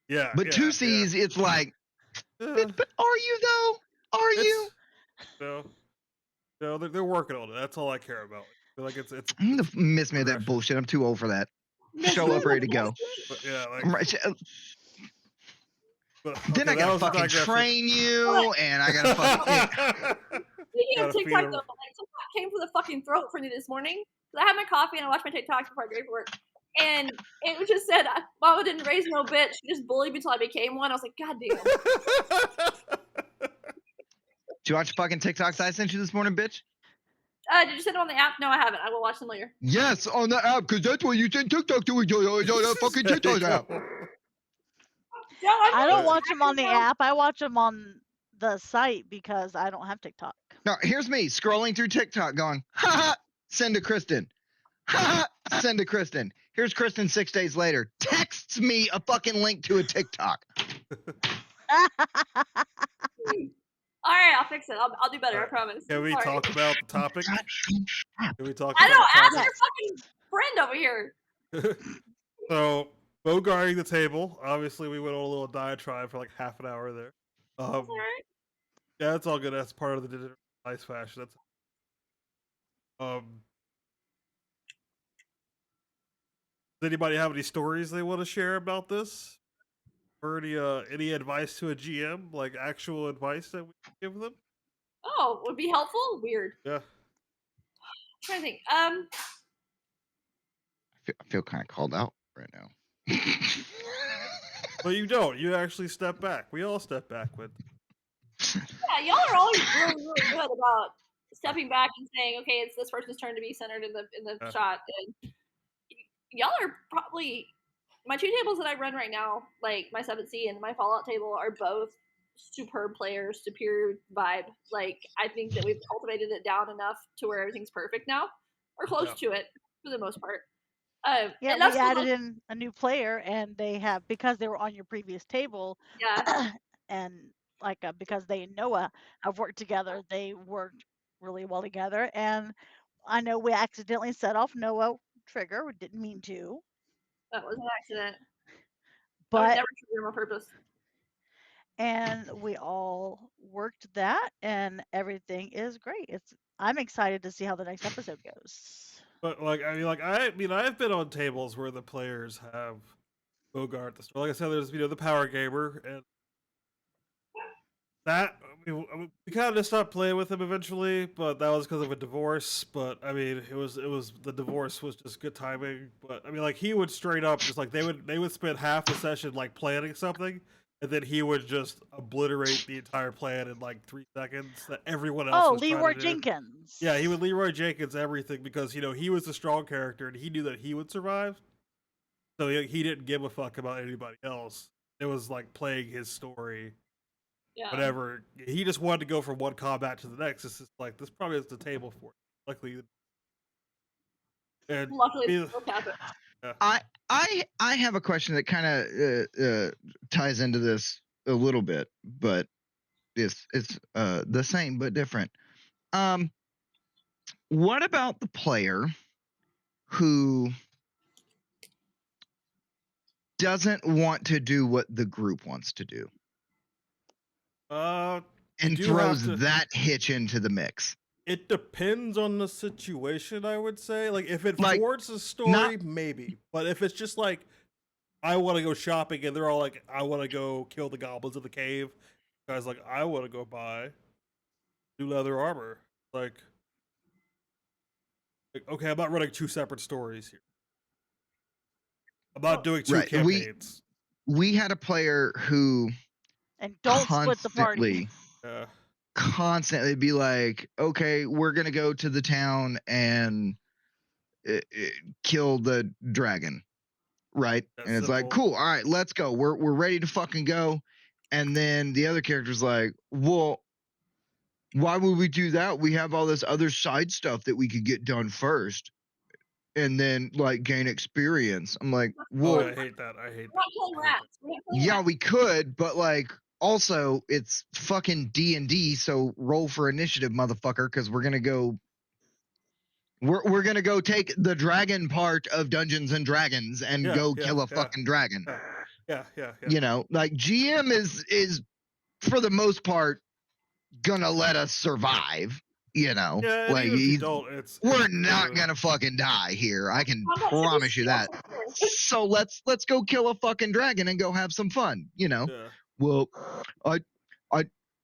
Yeah. But 2C's, it's like, but are you though? Are you? No, they're working on it. That's all I care about. I feel like it's. I'm gonna miss me of that bullshit. I'm too old for that. Show up ready to go. But yeah, like, But, Then okay, I that gotta was the fucking digression. train you, and I gotta fucking. Speaking of Gotta feed TikTok, her. though, like TikTok came for the fucking throat for me this morning. 'Cause I had my coffee and I watched my TikToks before I go to work, and it just said, "Mama didn't raise no bitch. She just bullied me until I became one." I was like, God damn. Did you watch fucking TikToks I sent you this morning, bitch? Did you send it on the app? No, I haven't. I will watch them later. Yes, on the app, because that's what you send TikTok to. The fucking TikTok app. No, I don't But- watch them on the app. I watch them on the site because I don't have TikTok. Now, here's me scrolling through TikTok going, ha ha, send to Kristen. Ha ha, send to Kristen. Here's Kristen 6 days later. Texts me a fucking link to a TikTok. All right, I'll fix it. I'll do better. I Alright, promise. Can we Sorry. talk about the topic? Can we talk I about know. the Ask topic? your fucking friend over here. So, Bogarting the table. Obviously, we went on a little diatribe for like half an hour there. That's all right. Yeah, that's all good. That's part of the digital nice fashion. That's does anybody have any stories they want to share about this? Or any advice to a GM, like actual advice that we can give them? Oh, would be helpful. Weird. Yeah. I'm trying to think. I feel kind of called out right now. But you don't. You actually step back. We all step back with. Yeah, y'all are always really, really good about stepping back and saying, "Okay, it's this person's turn to be centered in the Yeah. shot." And y'all are probably my two tables that I run right now, like my 7C and my Fallout table, are both superb players, superior vibe. Like I think that we've cultivated it down enough to where everything's perfect now, or close to it for the most part. Yeah, and that's we the added most, in a new player, and they have, because they were on your previous table, yeah. and like because they and Noah have worked together, they worked really well together. And I know we accidentally set off Noah trigger. We didn't mean to, That was an accident. I would but never trigger him on purpose. and we all worked that, and everything is great. I'm excited to see how the next episode goes. But I mean, I've been on tables where the players have Bogart the store. Like I said, there's the power gamer, and that we kind of just stopped playing with him eventually. But that was because of a divorce. But I mean, it was the divorce was just good timing. But I mean, like he would straight up just like they would spend half the session like planning something, and then he would just obliterate the entire plan in like 3 seconds that everyone else Oh, was trying Leroy to do. Jenkins. Yeah, he would Leroy Jenkins everything because he was the strong character and he knew that he would survive. So he didn't give a fuck about anybody else. It was like playing his story. Yeah. Whatever. He just wanted to go from one combat to the next. It's just like this probably is the table for it. Luckily. And Luckily, it still happened. yeah. I have a question that kind of ties into this a little bit, but it's the same but different. What about the player who doesn't want to do what the group wants to do and do throws have to- that hitch into the mix? It depends on the situation, I would say. Like if it Like, forwards the story, maybe. But if it's just like I want to go shopping and they're all like, I want to go kill the goblins in the cave. Guys like, I want to go buy new leather armor. Like, okay, I'm not running 2 separate stories here. I'm not doing 2 Right, campaigns. We had a player who And don't split the party. constantly be like, okay, we're gonna go to the town and kill the dragon, right? That's and it's like, simple. cool, all right, let's go, we're ready to fucking go. And then the other character's like, well, why would we do that? We have all this other side stuff that we could get done first and then like gain experience. I'm like, well, I hate that. I hate We're not killing that. rats. We're not killing yeah, rats. we could, but like also it's fucking D&D, so roll for initiative, motherfucker, because we're gonna go take the dragon part of Dungeons and Dragons and go kill a fucking dragon. Yeah. You know, like GM is for the most part gonna let us survive. You know, Yeah, and like even if you don't, we're not gonna fucking die here. I can promise you that. So let's go kill a fucking dragon and go have some fun. You know, well, I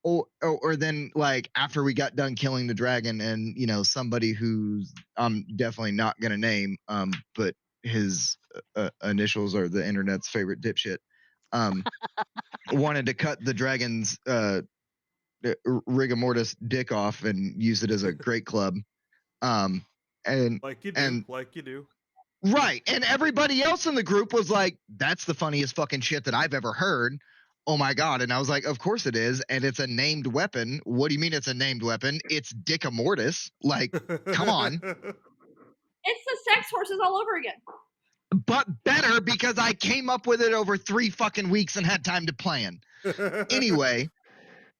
or then like after we got done killing the dragon, and somebody who's I'm definitely not gonna name, but his initials are the internet's favorite dipshit, wanted to cut the dragon's rigor mortis dick off and use it as a great club, and like you do. Right. And everybody else in the group was like, that's the funniest fucking shit that I've ever heard. Oh my God. And I was like, of course it is. And it's a named weapon. What do you mean it's a named weapon? It's Dickamortis. Like, come on. It's the sex horses all over again. But better, because I came up with it over 3 fucking weeks and had time to plan. Anyway,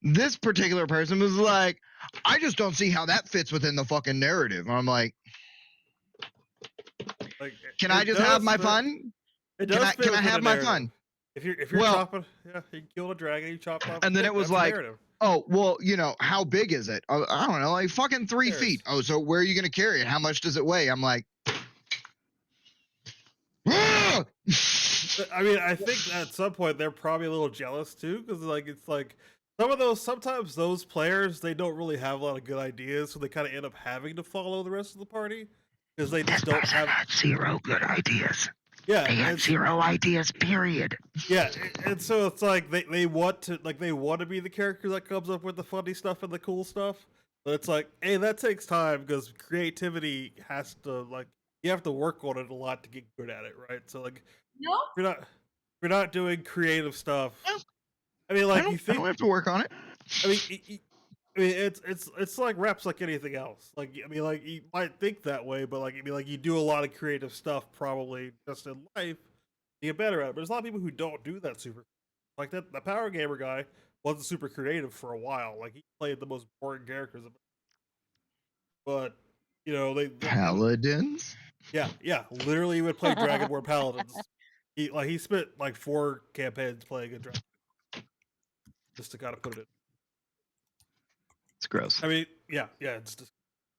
this particular person was like, I just don't see how that fits within the fucking narrative. And I'm like, can I just have my fun? It does Can I have my fun? If you're chopping, you killed a dragon, you chopped off. And then it was like, oh, well, how big is it? I don't know, like fucking 3 feet. Oh, so where are you gonna carry it? How much does it weigh? I'm like, I mean, I think at some point they're probably a little jealous too, because it's like sometimes those players, they don't really have a lot of good ideas, so they kind of end up having to follow the rest of the party because they just don't have 0 good ideas. Yeah, they had 0 ideas, period. Yeah, and so it's like they want to be the character that comes up with the funny stuff and the cool stuff. But it's like, hey, that takes time because creativity has to you have to work on it a lot to get good at it, right? So like, no, if you're not doing creative stuff. No. I mean, like you think I don't have to work on it. I mean, it's like reps like anything else. Like I mean, like you might think that way, but like I mean, like you do a lot of creative stuff probably just in life, you get better at it. But there's a lot of people who don't do that super. Like the Power Gamer guy wasn't super creative for a while. Like he played the most boring characters, but they Paladins. Yeah, literally would play Dragonborn Paladins. He spent like 4 campaigns playing a dragon, just to kind of put it in. It's gross. I mean, yeah, it's just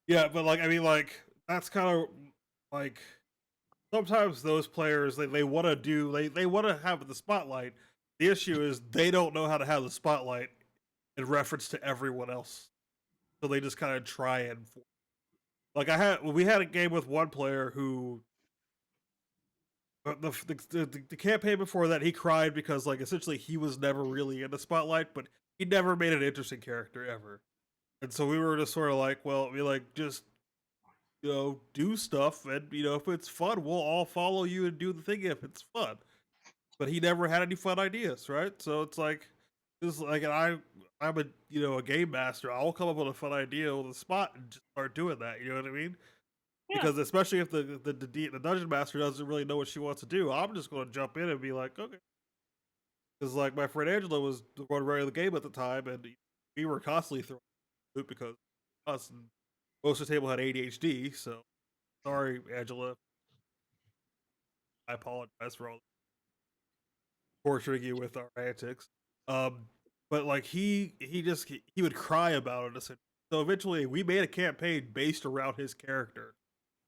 but like I mean, like that's kind of like sometimes those players they want to they want to have the spotlight. The issue is they don't know how to have the spotlight in reference to everyone else, so they just kind of try and like we had a game with one player who the campaign before that he cried because like essentially he was never really in the spotlight, but he never made an interesting character ever. And so we were just sort of like, well, we like just do stuff, and if it's fun, we'll all follow you and do the thing if it's fun. But he never had any fun ideas, right? So it's like this like, and I'm a game master. I'll come up with a fun idea on the spot and just start doing that. You know what I mean? Yeah. Because especially if the dungeon master doesn't really know what she wants to do, I'm just going to jump in and be like, okay. Because like my friend Angela was running the game at the time, and we were constantly throwing loop because us and most of the table had ADHD. So sorry, Angela. I apologize for all torturing you with our antics. But like he would cry about it. So eventually, we made a campaign based around his character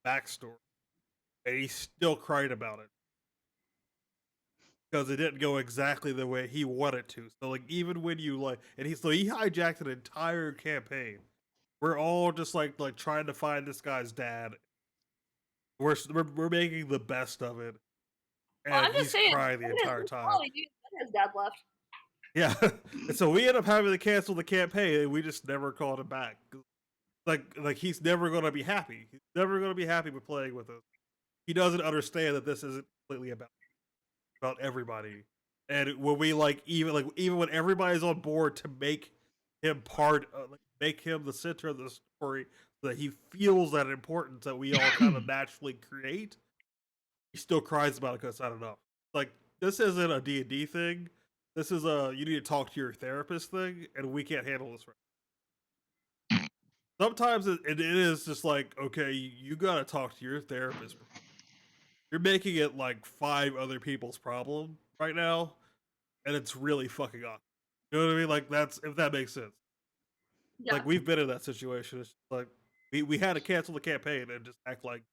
backstory, and he still cried about it because it didn't go exactly the way he wanted to. So like even when you he hijacked an entire campaign. We're all just like trying to find this guy's dad. We're making the best of it, and I'm just he's saying, crying the entire time. His dad left. Yeah, and so we end up having to cancel the campaign, and we just never called him back. Like he's never going to be happy. He's never going to be happy with playing with us. He doesn't understand that this isn't completely about everybody. And when we even when everybody's on board to make him make him the center of the story, so that he feels that importance that we all kind of naturally create, he still cries about it because it's not enough. Like this isn't a D&D thing. This is you need to talk to your therapist thing, and we can't handle this right. Sometimes it is just like, okay, you gotta talk to your therapist. You're making it like 5 other people's problem right now, and it's really fucking up. You know what I mean? Like that's, if that makes sense. Yeah. Like we've been in that situation. It's like we had to cancel the campaign and just act like.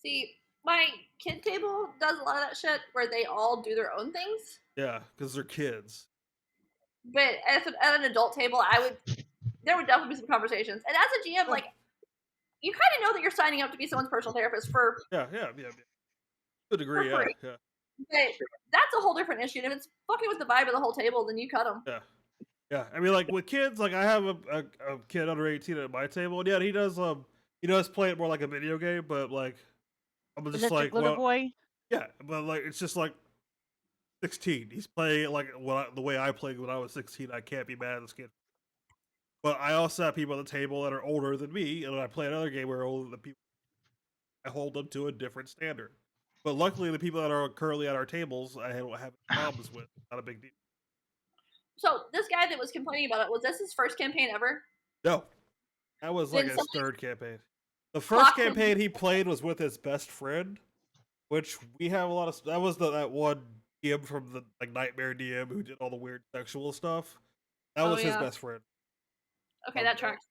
See, my kid table does a lot of that shit where they all do their own things. Yeah, because they're kids. But at an adult table, there would definitely be some conversations. And as a GM, like you kind of know that you're signing up to be someone's personal therapist for Yeah. To a degree, free. yeah. But that's a whole different issue. And if it's fucking with the vibe of the whole table, then you cut them. Yeah. I mean, like with kids, like I have a kid under 18 at my table, and yeah, he does play it more like a video game, but like I'm Is just that your like, glitter well, boy? yeah, but like it's just like 16. He's playing it like the way I played when I was 16. I can't be mad at this kid. But I also have people at the table that are older than me, and when I play another game where older than people, I hold them to a different standard. But luckily, the people that are currently at our tables, I don't have problems with. Not a big deal. So this guy that was complaining about it, was this his first campaign ever? No, that was like Did his somebody third campaign. The first clock him? campaign he played was with his best friend, which we have a lot of. That was that one DM from the like Nightmare DM who did all the weird sexual stuff. That Oh, was his yeah. best friend. Okay, that tracks.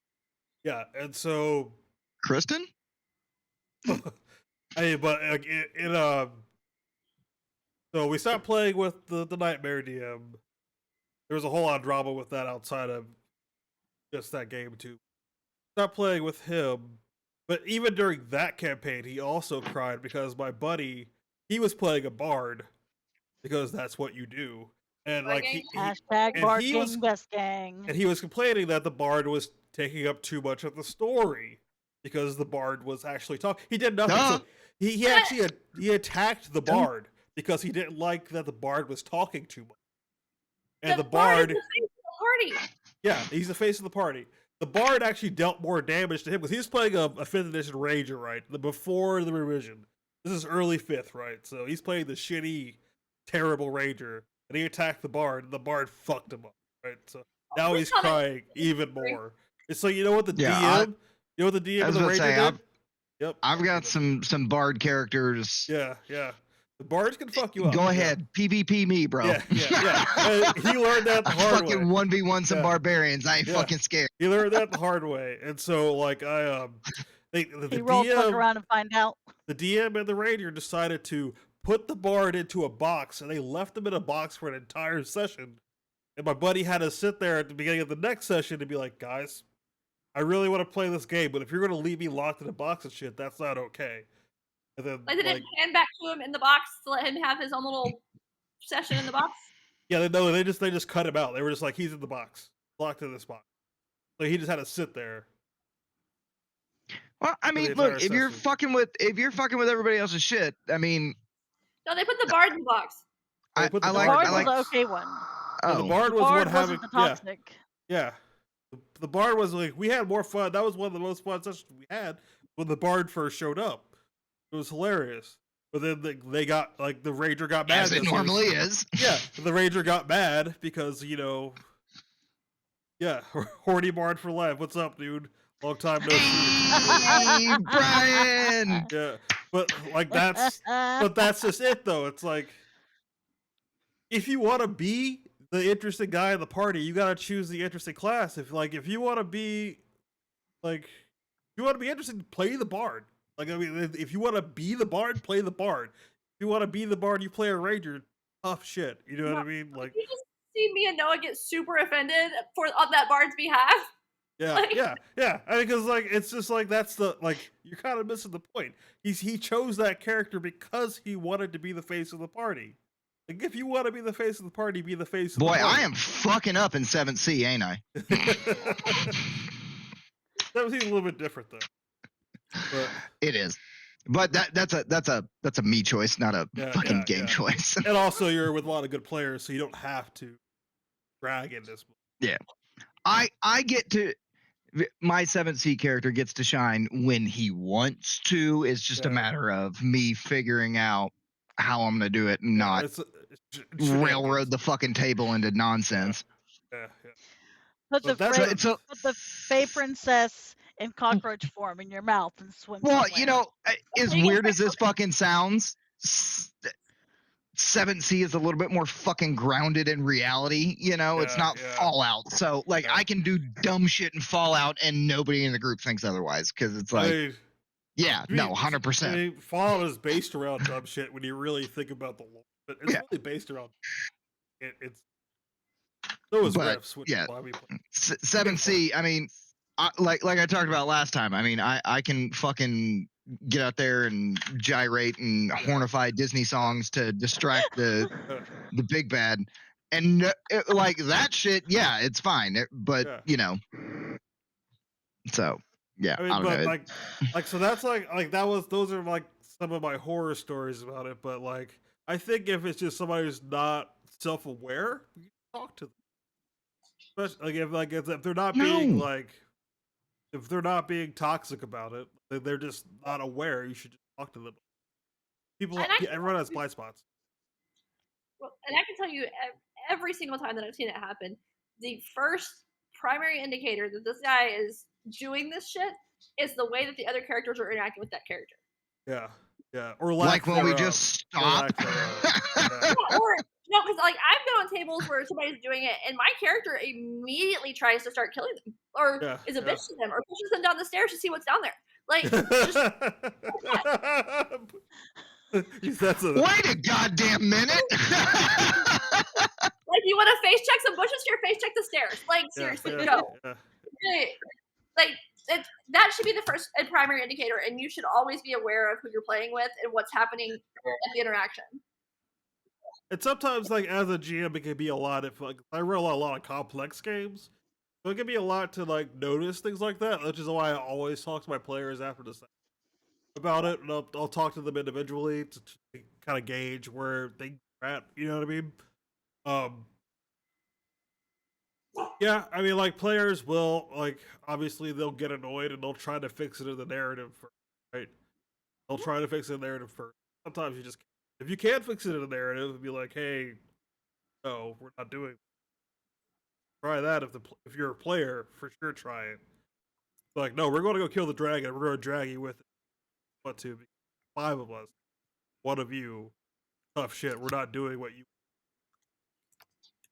Yeah, and so Kristen? but so we stopped playing with the Nightmare DM. There was a whole lot of drama with that outside of just that game too. Stopped playing with him, but even during that campaign, he also cried because my buddy, he was playing a bard because that's what you do, and Bard like gang? Hashtag and Bard he Gang was Best Gang. and he was complaining that the bard was taking up too much of the story because the bard was actually talking. He did nothing. Duh. So he actually he attacked the bard because he didn't like that the bard was talking too much. And the bard, is the face of the party. yeah, he's the face of the party. The bard actually dealt more damage to him because he was playing a 5th edition ranger, right? Before the revision. This is early 5th, right? So he's playing the shitty, terrible ranger, and he attacked the bard, and the bard fucked him up, right? So now he's crying even more. It's like, you know what the DM, you know what the DM of the ranger did? Yep. I've got some bard characters. Yeah. The bards can fuck you up. Go ahead, PvP me, bro. Yeah. He learned that the hard way. Fucking 1v1 some barbarians. I ain't fucking scared. He learned that the hard way, and so like the He rolled DM, around and find out. The DM and the ranger decided to put the bard into a box, and they left him in a box for an entire session. And my buddy had to sit there at the beginning of the next session to be like, guys, I really want to play this game, but if you're going to leave me locked in a box and shit, that's not okay. And then, Like they didn't hand back to him in the box to let him have his own little session in the box. Yeah, they just cut him out. They were just like, he's in the box, locked in this box. So he just had to sit there. Well, I mean, look, if you're fucking with everybody else's shit, I mean. No, they put the bard in the box. I like the okay one. The bard was one having the toxic. Yeah. The bard was like, we had more fun. That was one of the most fun sessions we had when the bard first showed up. It was hilarious. But then they got, like, the ranger got mad. As it normally is. Yeah, the ranger got mad because, yeah, horny bard for life. What's up, dude? Long time no see. Hey, Brian! Yeah, but, like, that's just it, though. It's like, if you want to be the interesting guy in the party, you gotta choose the interesting class. If you want to be, interesting, play the bard. Like, I mean, if you want to be the bard, play the bard. If you want to be the bard, you play a ranger. Tough shit. You know what I mean? Like, you just see me and Noah get super offended on that bard's behalf. Yeah, yeah. I mean, because it's just that's you're kind of missing the point. He chose that character because he wanted to be the face of the party. Like, if you want to be the face of the party, be the face of the party. Boy, I am fucking up in 7th C, ain't I? 7th C is a little bit different though. But it is. But that's a me choice, not a fucking game choice. And also, you're with a lot of good players, so you don't have to drag in this. Yeah, I get to. My 7th C character gets to shine when he wants to. It's just a matter of me figuring out how I'm gonna do it and not railroad the fucking table into nonsense. Yeah. Put the Fey Princess in cockroach form in your mouth and swim. Well, somewhere. as weird as this fucking sounds, 7th C is a little bit more fucking grounded in reality. It's not Fallout. So, I can do dumb shit in Fallout and nobody in the group thinks otherwise because it's like. Yeah, no, 100%. I mean, Fallout is based around dumb shit when you really think about the lore, but it's really based around it's those riffs. Which Yeah, why we play. 7C. I mean, like I talked about last time. I mean, I can fucking get out there and gyrate and hornify Disney songs to distract the big bad, and like that shit. Yeah, it's fine. But you know, so yeah. I mean, I don't but know. like so that's like that was those are like some of my horror stories about it. But like I think if it's just somebody who's not self-aware, you can talk to them. Especially if they're not being like if they're not being toxic about it, they're just not aware. You should just talk to them. Everyone has blind spots. Well, and I can tell you every single time that I've seen it happen, the first primary indicator that this guy is doing this shit is the way that the other characters are interacting with that character. Yeah, yeah, or like when we just stop. Or no, because like I've been on tables where somebody's doing it, and my character immediately tries to start killing them, or is a bitch to them, or pushes them down the stairs to see what's down there. Like, just wait a goddamn minute. Like, you want to face check some bushes here? Face check the stairs. Like, seriously, go. Like, that should be the first and primary indicator, and you should always be aware of who you're playing with and what's happening at the interaction. And sometimes, like as a GM, it can be a lot. If like I roll a lot of complex games, so it can be a lot to like notice things like that. Which is why I always talk to my players after the session about it, and I'll talk to them individually to kind of gauge where they are at. You know what I mean? Yeah, I mean, like players will like obviously they'll get annoyed and they'll try to fix it in the narrative first, right? They'll try to fix it in the narrative first. Sometimes you just if you can't fix it in the narrative, it'd be like, hey, no, we're not doing. Try that if you're a player, for sure try it. Like, no, we're going to go kill the dragon. We're going to drag you with it. What to? 5 of us, 1 of you. Tough shit. We're not doing what you.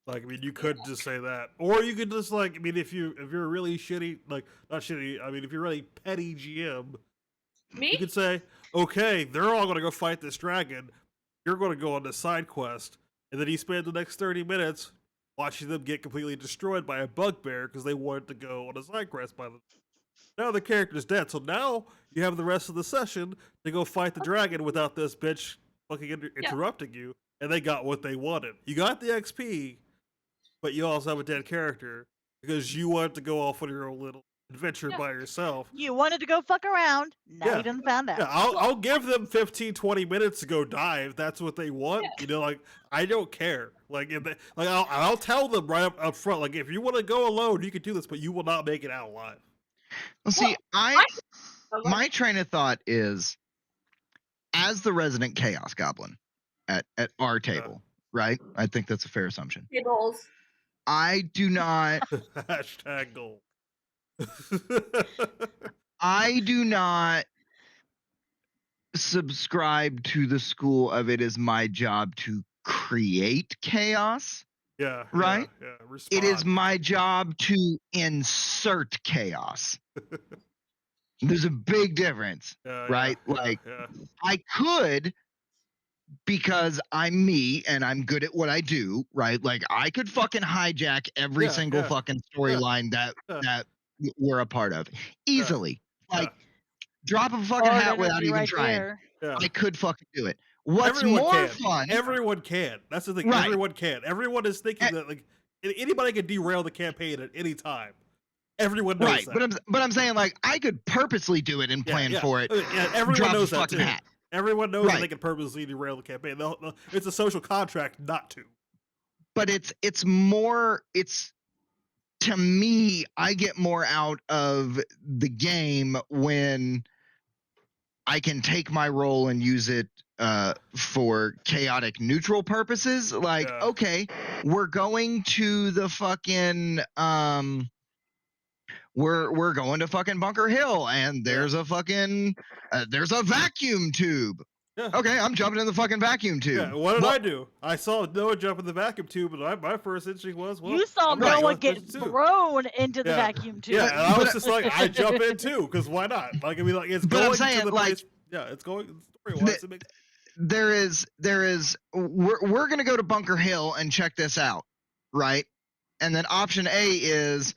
Like, I mean, you could just say that, or you could just like, I mean, if you're a really shitty, like not shitty. I mean, if you're really petty GM, you could say, okay, they're all going to go fight this dragon. You're going to go on the side quest, and then you spend the next 30 minutes watching them get completely destroyed by a bugbear because they wanted to go on a side quest by them. Now the character's dead, so now you have the rest of the session to go fight the dragon without this bitch fucking interrupting you, and they got what they wanted. You got the XP, but you also have a dead character because you wanted to go off on your own little adventure by yourself. You wanted to go fuck around. Now you done found out. Yeah, I'll give them 15, 20 minutes to go die if that's what they want. You know, like I don't care. Like if they, like I'll tell them right up front. Like if you want to go alone, you can do this, but you will not make it out alive. Well, see, my train of thought is, as the resident Chaos Goblin at our table, right? I think that's a fair assumption. Tables. I do not. Hashtag goal. I do not subscribe to the school of it is my job to create chaos. Yeah. Right? Yeah. It is my job to insert chaos. There's a big difference, right? I could, because I'm me and I'm good at what I do, right? Like I could fucking hijack every single fucking storyline that we're a part of easily. Like drop a fucking hat without even trying. I could fucking do it. What's more fun? Everyone can. That's the thing. Right. Everyone can. Everyone is thinking that like anybody can derail the campaign at any time. Everyone knows that. But I'm saying like I could purposely do it and plan for it. Yeah, everyone knows that too. Hat. Everyone knows that they can purposely derail the campaign. It's a social contract not to. But it's more. It's to me. I get more out of the game when I can take my role and use it for chaotic neutral purposes. Like, okay, we're going to the fucking we're going to fucking Bunker Hill, and there's a fucking there's a vacuum tube. Yeah. Okay, I'm jumping in the fucking vacuum tube. Yeah, what did I do? I saw Noah jump in the vacuum tube, and my first instinct was, well, You saw I'm gonna Noah go get with this too. thrown into the Yeah. vacuum tube. Yeah, and I was just like, I jump in too, because why not? Like, I mean, like, it's But I'm going saying, to the like, place. Yeah, it's going story-wise. It makes we're gonna go to Bunker Hill and check this out, right? And then option A is,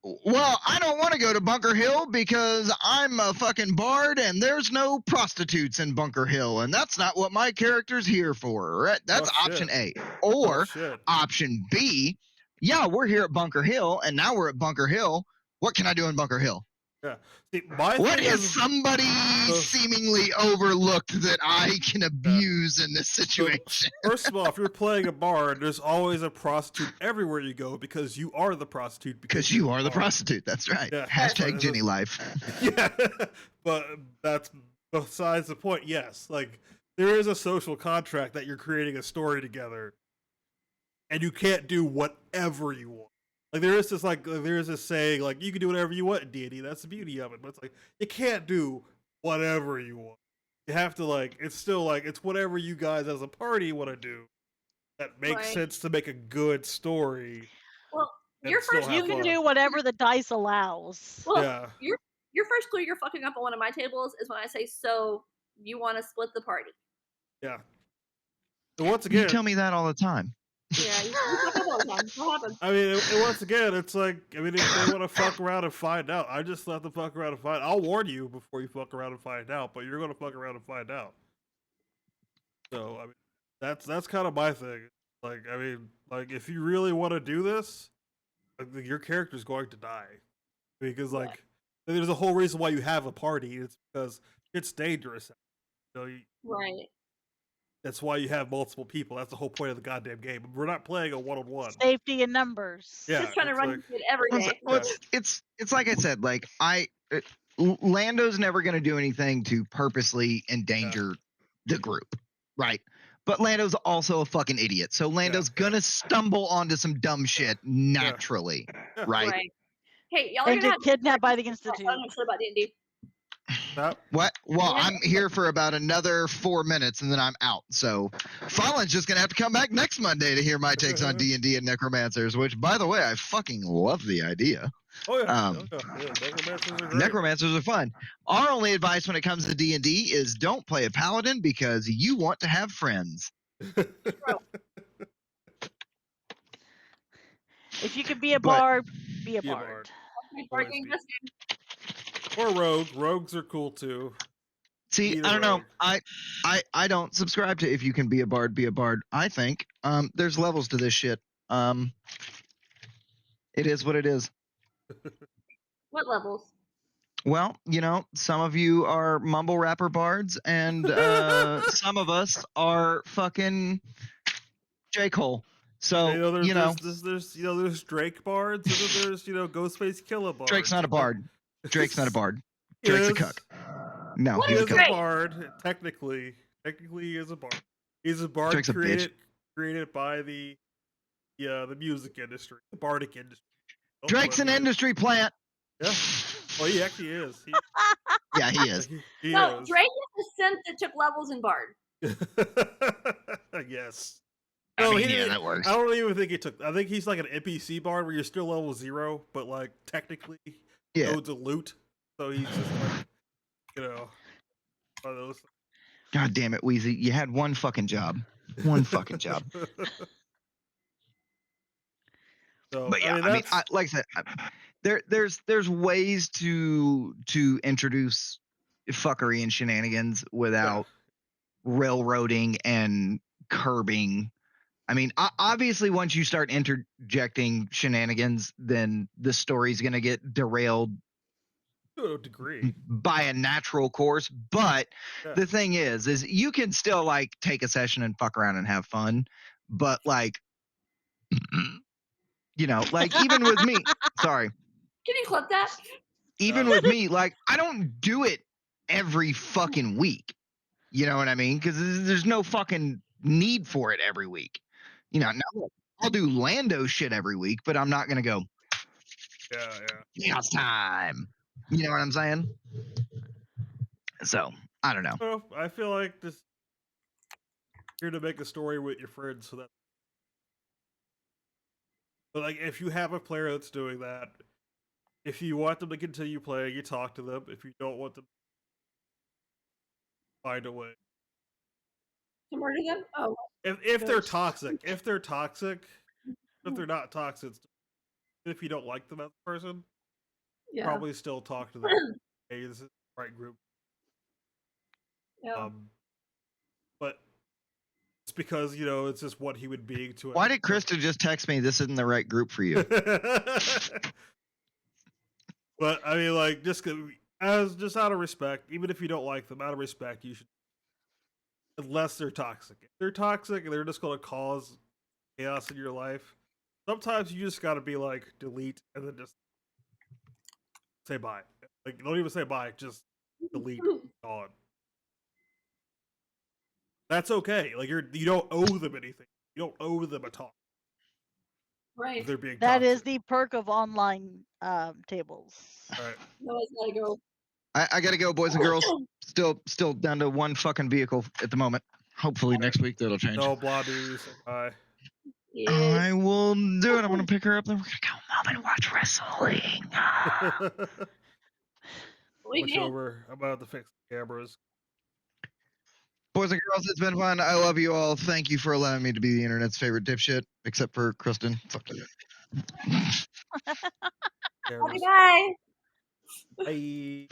well, I don't want to go to Bunker Hill because I'm a fucking bard and there's no prostitutes in Bunker Hill, and that's not what my character's here for. Right? That's option A. Or option B, yeah, we're here at Bunker Hill, and now we're at Bunker Hill. What can I do in Bunker Hill? Yeah. See, my What thing is somebody seemingly overlooked that I can abuse in this situation? First of all, if you're playing a bard, there's always a prostitute everywhere you go because you are the prostitute. Because you are the prostitute. That's right. Yeah. Hashtag Jenny life. Yeah, but that's besides the point. Yes, like there is a social contract that you're creating a story together, and you can't do whatever you want. Like there is this saying like you can do whatever you want in D&D. That's the beauty of it. But it's like you can't do whatever you want. You have to it's still it's whatever you guys as a party want to do that makes sense to make a good story. Well, you can do whatever the dice allows. Well, yeah. Your first clue you're fucking up on one of my tables is when I say, so you want to split the party. Yeah. And once again, you tell me that all the time. Yeah, you fuck up all the time. What happens? I mean, once again, it's like, I mean, if they want to fuck around and find out, I just let them fuck around and find out. I'll warn you before you fuck around and find out, but you're going to fuck around and find out. So, I mean, that's kind of my thing. Like, I mean, like, if you really want to do this, your character's going to die. Because, like, there's a whole reason why you have a party. It's because it's dangerous. You know, right. That's why you have multiple people. That's the whole point of the goddamn game. We're not playing a one-on-one. Safety in numbers. Yeah, just trying to run it every day. Well, it's like I said. Like Lando's never going to do anything to purposely endanger the group, right? But Lando's also a fucking idiot. So Lando's gonna stumble onto some dumb shit naturally, right? Hey, y'all and are gonna get kidnapped by the Institute. I'm not sure about D&D. What? Well, I'm here for about another 4 minutes and then I'm out. So Fallen's just gonna have to come back next Monday to hear my takes on D&D and Necromancers, which, by the way, I fucking love the idea. Oh yeah, Necromancers are great. Necromancers are fun. Our only advice when it comes to D&D is don't play a paladin because you want to have friends. If you can be a bard, be a bard. Or rogue. Rogues are cool too. See, I don't know. I don't subscribe to if you can be a bard, be a bard. I think there's levels to this shit. It is what it is. What levels? Well, you know, some of you are mumble rapper bards, and some of us are fucking J. Cole. So there's Drake bards, and then there's Ghostface Killer bards. Drake's not a bard. Drake's not a bard. Drake's a cuck. No, he's a bard. Technically, he is a bard. He's a bard Drake's created by the music industry, the bardic industry. Drake's an industry plant. Yeah. Well, he actually is. Yeah, he is. No, Drake is the synth that took levels in Bard. Yes. No, that works. I don't even think he took. I think he's like an NPC bard where you're still level 0, but like technically, nodes a loot. So he's just like, one of those. God damn it, Wheezy! You had one fucking job. One fucking job. So, but yeah, I mean, like I said, there's ways to introduce fuckery and shenanigans without railroading and curbing. I mean, obviously, once you start interjecting shenanigans, then the story's going to get derailed to a degree by a natural course. But the thing is you can still like take a session and fuck around and have fun. But like, like even with me, sorry. Can you clip that? Even with me, like I don't do it every fucking week. You know what I mean? Because there's no fucking need for it every week. Now I'll do Lando shit every week, but I'm not gonna go. Yeah. It's time. You know what I'm saying? So I don't know. Well, I feel like this here to make a story with your friends, so that. But like, if you have a player that's doing that, if you want them to continue playing, you talk to them. If you don't want them, find a way. To murder them? Oh, If they're Ghost. toxic, if they're not toxic, if you don't like them as a person, yeah. probably still talk to them. Hey, this is the right group. Yeah. But it's because it's just what he would be to it. Why did Krista just text me? This isn't the right group for you. But I mean, like, just out of respect, even if you don't like them, out of respect, you should, unless they're toxic. If they're toxic and they're just going to cause chaos in your life, sometimes you just got to be like, delete, and then just say bye. Like, don't even say bye, just delete, gone. That's okay. Like, you don't owe them anything. You don't owe them a talk. Right. If they're being That toxic. is the perk of online tables. All right. No, it's gotta go. I gotta go, boys and girls. Still down to one fucking vehicle at the moment. Hopefully next week that'll change. No, Blondie, say bye. Yes. I will do it. I'm gonna pick her up. Then we're gonna go home and watch wrestling. We Switch can. over. I'm about to fix the cameras. Boys and girls, it's been fun. I love you all. Thank you for allowing me to be the internet's favorite dipshit, except for Kristen. Fuck you. Cameras. Bye. Bye.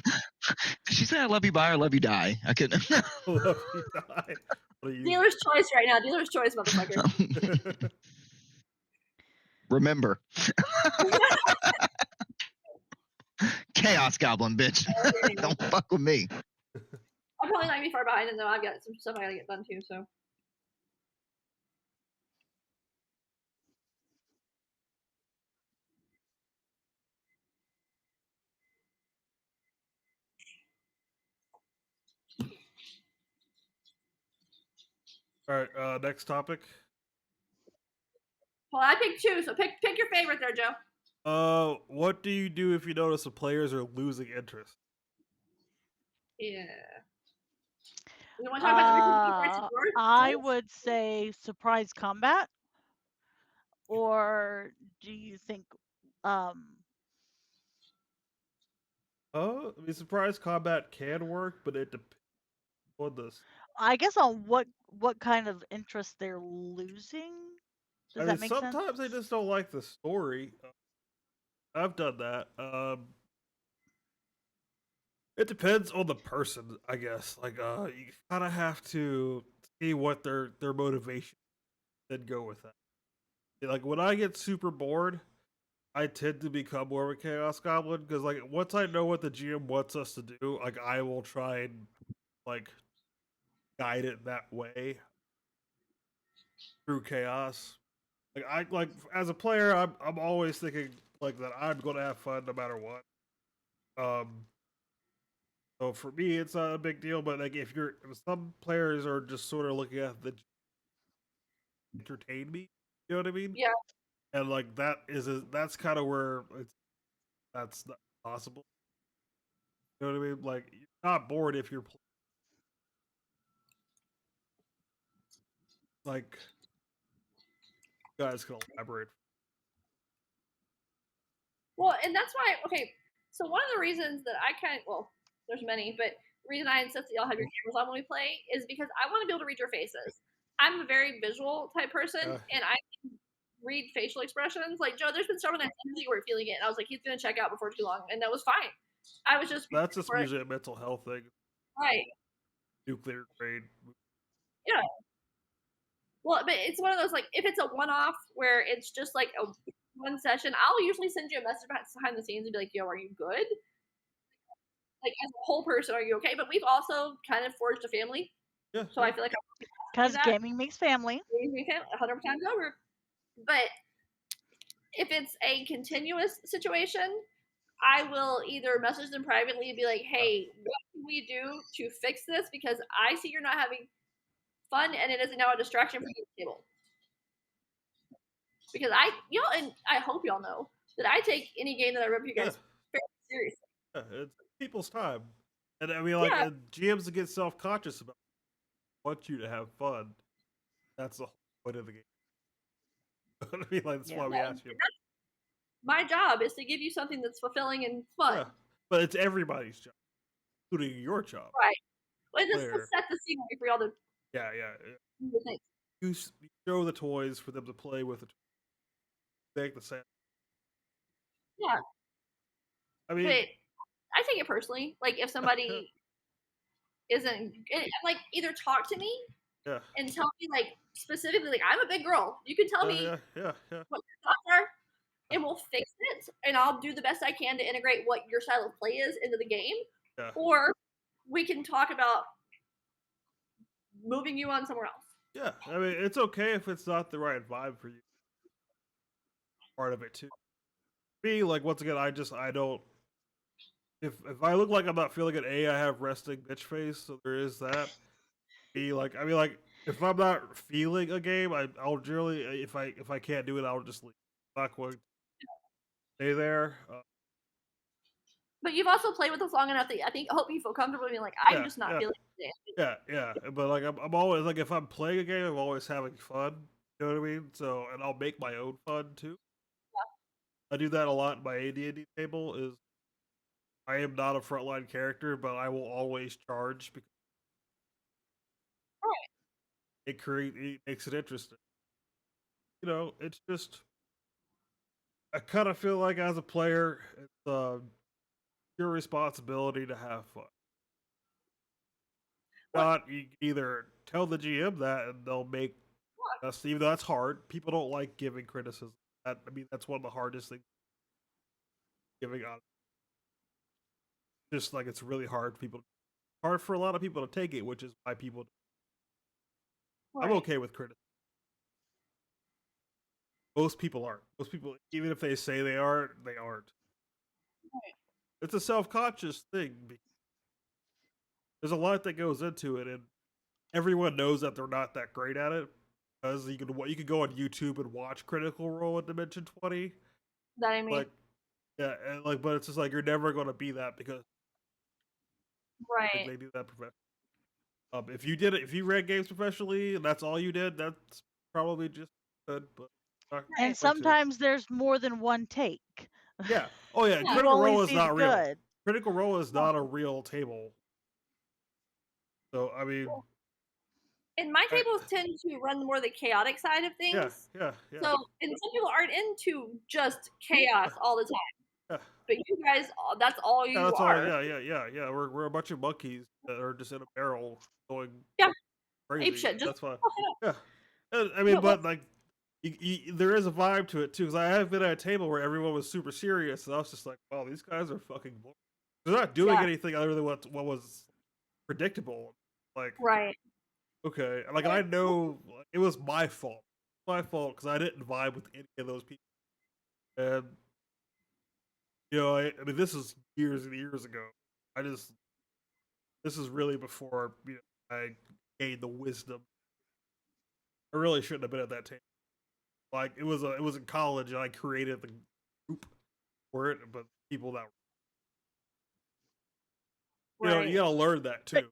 Did she say I love you, bye, or love you, die? I couldn't. Love you, die. What are you? Dealer's choice right now. Dealer's choice, motherfucker. Remember. Chaos Goblin, bitch. Don't fuck with me. I'm probably not gonna be far behind, and though I've got some stuff I gotta get done too. So. All right. Next topic. Well, I picked two, so pick your favorite there, Joe. What do you do if you notice the players are losing interest? Yeah. You want to talk about the I would say surprise combat. Or do you think I mean, surprise combat can work, but it depends on this. I guess on what kind of interest they're losing? Does that make sense? Sometimes I just don't like the story. I've done that. It depends on the person, I guess. Like, you kind of have to see what their motivation, then go with that. Like, when I get super bored, I tend to become more of a chaos goblin because, like, once I know what the GM wants us to do, like, I will try and like guide it that way through chaos. Like as a player, I'm always thinking like that I'm gonna have fun no matter what. So for me, it's not a big deal. But like if some players are just sort of looking at the entertain me, you know what I mean? Yeah. And like that's kind of where that's not possible. You know what I mean? Like you're not bored if you're like. You guys can elaborate. Well, and that's why. Okay, so one of the reasons that there's many, but the reason I insist that y'all have your cameras on when we play is because I want to be able to read your faces. I'm a very visual type person, and I can read facial expressions. Like Joe, there's been several nights you were feeling it, and I was like, he's gonna check out before too long, and that was fine. I was just That's just usually a mental health thing. Right. Nuclear grade. Yeah. Well, but it's one of those, like, if it's a one-off where it's just like a one session, I'll usually send you a message behind the scenes and be like, "Yo, are you good? Like, as a whole person, are you okay?" But we've also kind of forged a family, Yeah. so I feel like because gaming makes family. 100 times over. But if it's a continuous situation, I will either message them privately and be like, "Hey, what can we do to fix this? Because I see you're not having fun, and it is now a distraction from the table." Because and I hope y'all know that I take any game that I rep you guys very seriously. Yeah, it's people's time. And I mean, like, Yeah. GMs get self conscious about want you to have fun. That's the whole point of the game. I mean, like, that's Yeah. why we Yeah. asked you. My job is to give you something that's fulfilling and fun. Yeah, but it's everybody's job, including your job. Right. Well, just to Player. set the scenery for y'all to Yeah. do the things. You show the toys for them to play with. Make the same. Yeah. I mean, But I take it personally. Like if somebody isn't like either talk to me yeah, and tell me like specifically like I'm a big girl. You can tell me yeah. what your thoughts are and we'll fix it and I'll do the best I can to integrate what your style of play is into the game. Yeah. Or we can talk about moving you on somewhere else. Yeah, I mean, it's okay if it's not the right vibe for you. Part of it too. Me, like once again, I don't. If I look like I'm not feeling it, I have resting bitch face, so there is that. B, like I mean, like if I'm not feeling a game, I'll generally if I can't do it, I'll just leave. I'm not going to stay there. But you've also played with us long enough that I hope you feel comfortable being like, I'm just not feeling it. Yeah. But like I'm always like if I'm playing a game, I'm always having fun. You know what I mean? So and I'll make my own fun too. I do that a lot in my AD&D table. Is I am not a frontline character, but I will always charge because it makes it interesting. You know, it's just I kind of feel like as a player, it's your responsibility to have fun. Not you either tell the GM that and they'll make us, even though that's hard. People don't like giving criticism. I mean, that's one of the hardest things giving on. Just like it's really hard for a lot of people to take it, which is why people. I'm okay with criticism. Most people aren't. Most people, even if they say they aren't, they aren't. Right. It's a self-conscious thing. There's a lot that goes into it, and everyone knows that they're not that great at it. Because you could go on YouTube and watch Critical Role at Dimension 20. That I mean, Like, yeah, and like, but it's just like you're never going to be that because like, they do that professionally. If you did it, if you read games professionally, and that's all you did, that's probably just good. But and sometimes there's more than one take. Yeah. Oh yeah. Yeah. Critical only Role is see not the real. good. Critical Role is not a real table. So I mean, and my tables tend to run more the chaotic side of things. Yeah. So, and some people aren't into just chaos all the time. But you guys, that's all you that's are. All, yeah. We're a bunch of monkeys that are just in a barrel going crazy. Ape shit. Just, that's fine. Yeah. I mean, but like, there is a vibe to it too. Because I have been at a table where everyone was super serious, and I was just like, "Wow, these guys are fucking boring. They're not doing anything other than what was predictable." Like, okay, like I know it was my fault. My fault because I didn't vibe with any of those people. And you know, I mean, this is years and years ago. This is really before I gained the wisdom. I really shouldn't have been at that table. Like it was in college, and I created the group for it, but people that you gotta learn that too.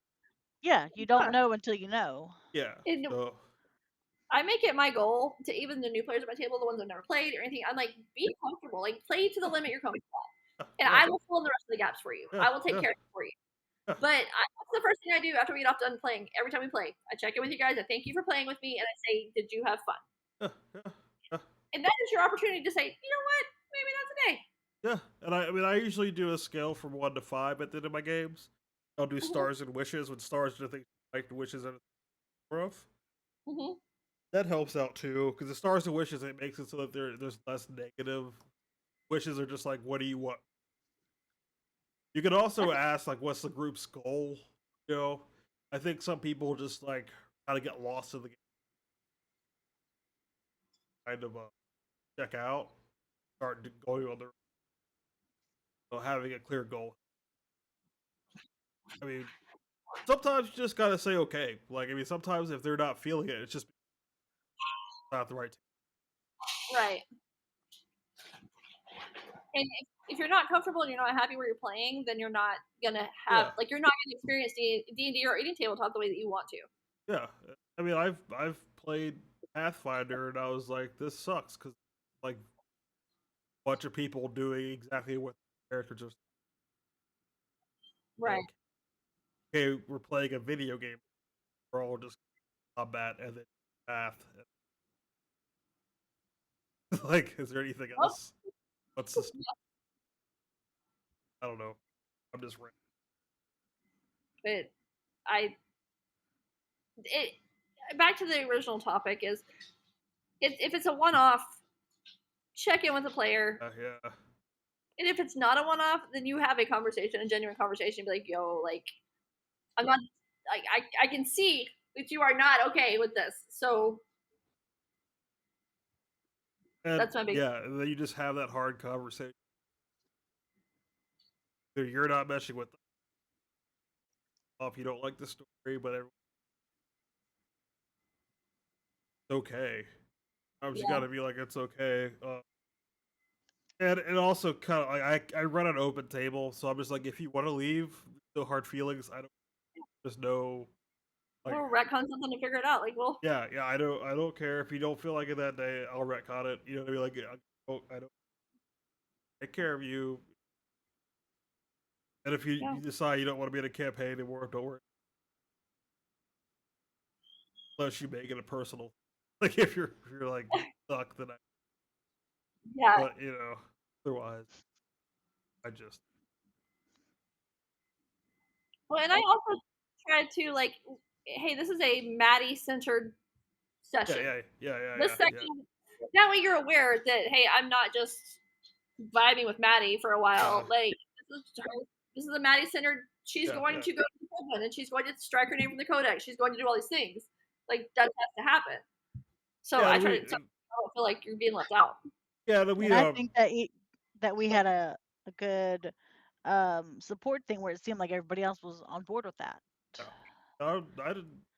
Yeah, you don't know until you know. Yeah. So. I make it my goal to even the new players at my table, the ones I've never played or anything. I'm like, be comfortable, like play to the limit you're comfortable at, and I will fill in the rest of the gaps for you. I will take care of it for you. But that's the first thing I do after we get off done playing. Every time we play, I check in with you guys. I thank you for playing with me, and I say, "Did you have fun?" And that is your opportunity to say, "You know what? Maybe not today." Yeah, and I mean, I usually do a scale from 1 to 5 at the end of my games. I'll do stars and wishes when stars are things like wishes and rough. That helps out too, because the stars and wishes it makes it so that there's less negative. Wishes are just like, what do you want? You can also ask like, what's the group's goal? You know, I think some people just like kind of get lost in the game, kind of check out, start going on their, having a clear goal. I mean, sometimes you just gotta say okay. Like, I mean, sometimes if they're not feeling it, it's just not the right time. Right. And if you're not comfortable and you're not happy where you're playing, then you're not gonna have like you're not gonna experience D&D or any tabletop the way that you want to. Yeah, I mean, I've played Pathfinder and I was like, this sucks because like a bunch of people doing exactly what the characters are Right. like. Okay, we're playing a video game. We're all just combat and then path. Like, is there anything Well, else? What's this? I don't know. I'm just random. but it back to the original topic is if it's a one-off, check in with the player. Yeah. And if it's not a one-off, then you have a conversation, a genuine conversation. Be like, yo, like, I'm not, I can see that you are not okay with this. So And that's my big. yeah, and then you just have that hard conversation. You're not meshing with them if you don't like the story, but it's okay. Sometimes you gotta be like, it's okay. And it also kind of like I run an open table, so I'm just like, if you want to leave, no hard feelings. I don't just know. Like, We'll retcon something to figure it out. Like, well, yeah, I don't care if you don't feel like it that day. I'll retcon it. You know what I mean? Like, I don't take care of you. And if you decide you don't want to be in a campaign anymore, don't worry. Unless you make it a personal. Like if you're like stuck, then yeah. But otherwise, I just Well, and I also try to like, hey, this is a Maddie centered session. This section. That way you're aware that hey, I'm not just vibing with Maddie for a while. Like this is a Maddie centered. She's going to go to the Coven and she's going to strike her name from the Codex. She's going to do all these things. Like that has to happen. So I try to. I don't feel like you're being left out. Yeah, and I think that we had a good support thing where it seemed like everybody else was on board with that. Yeah.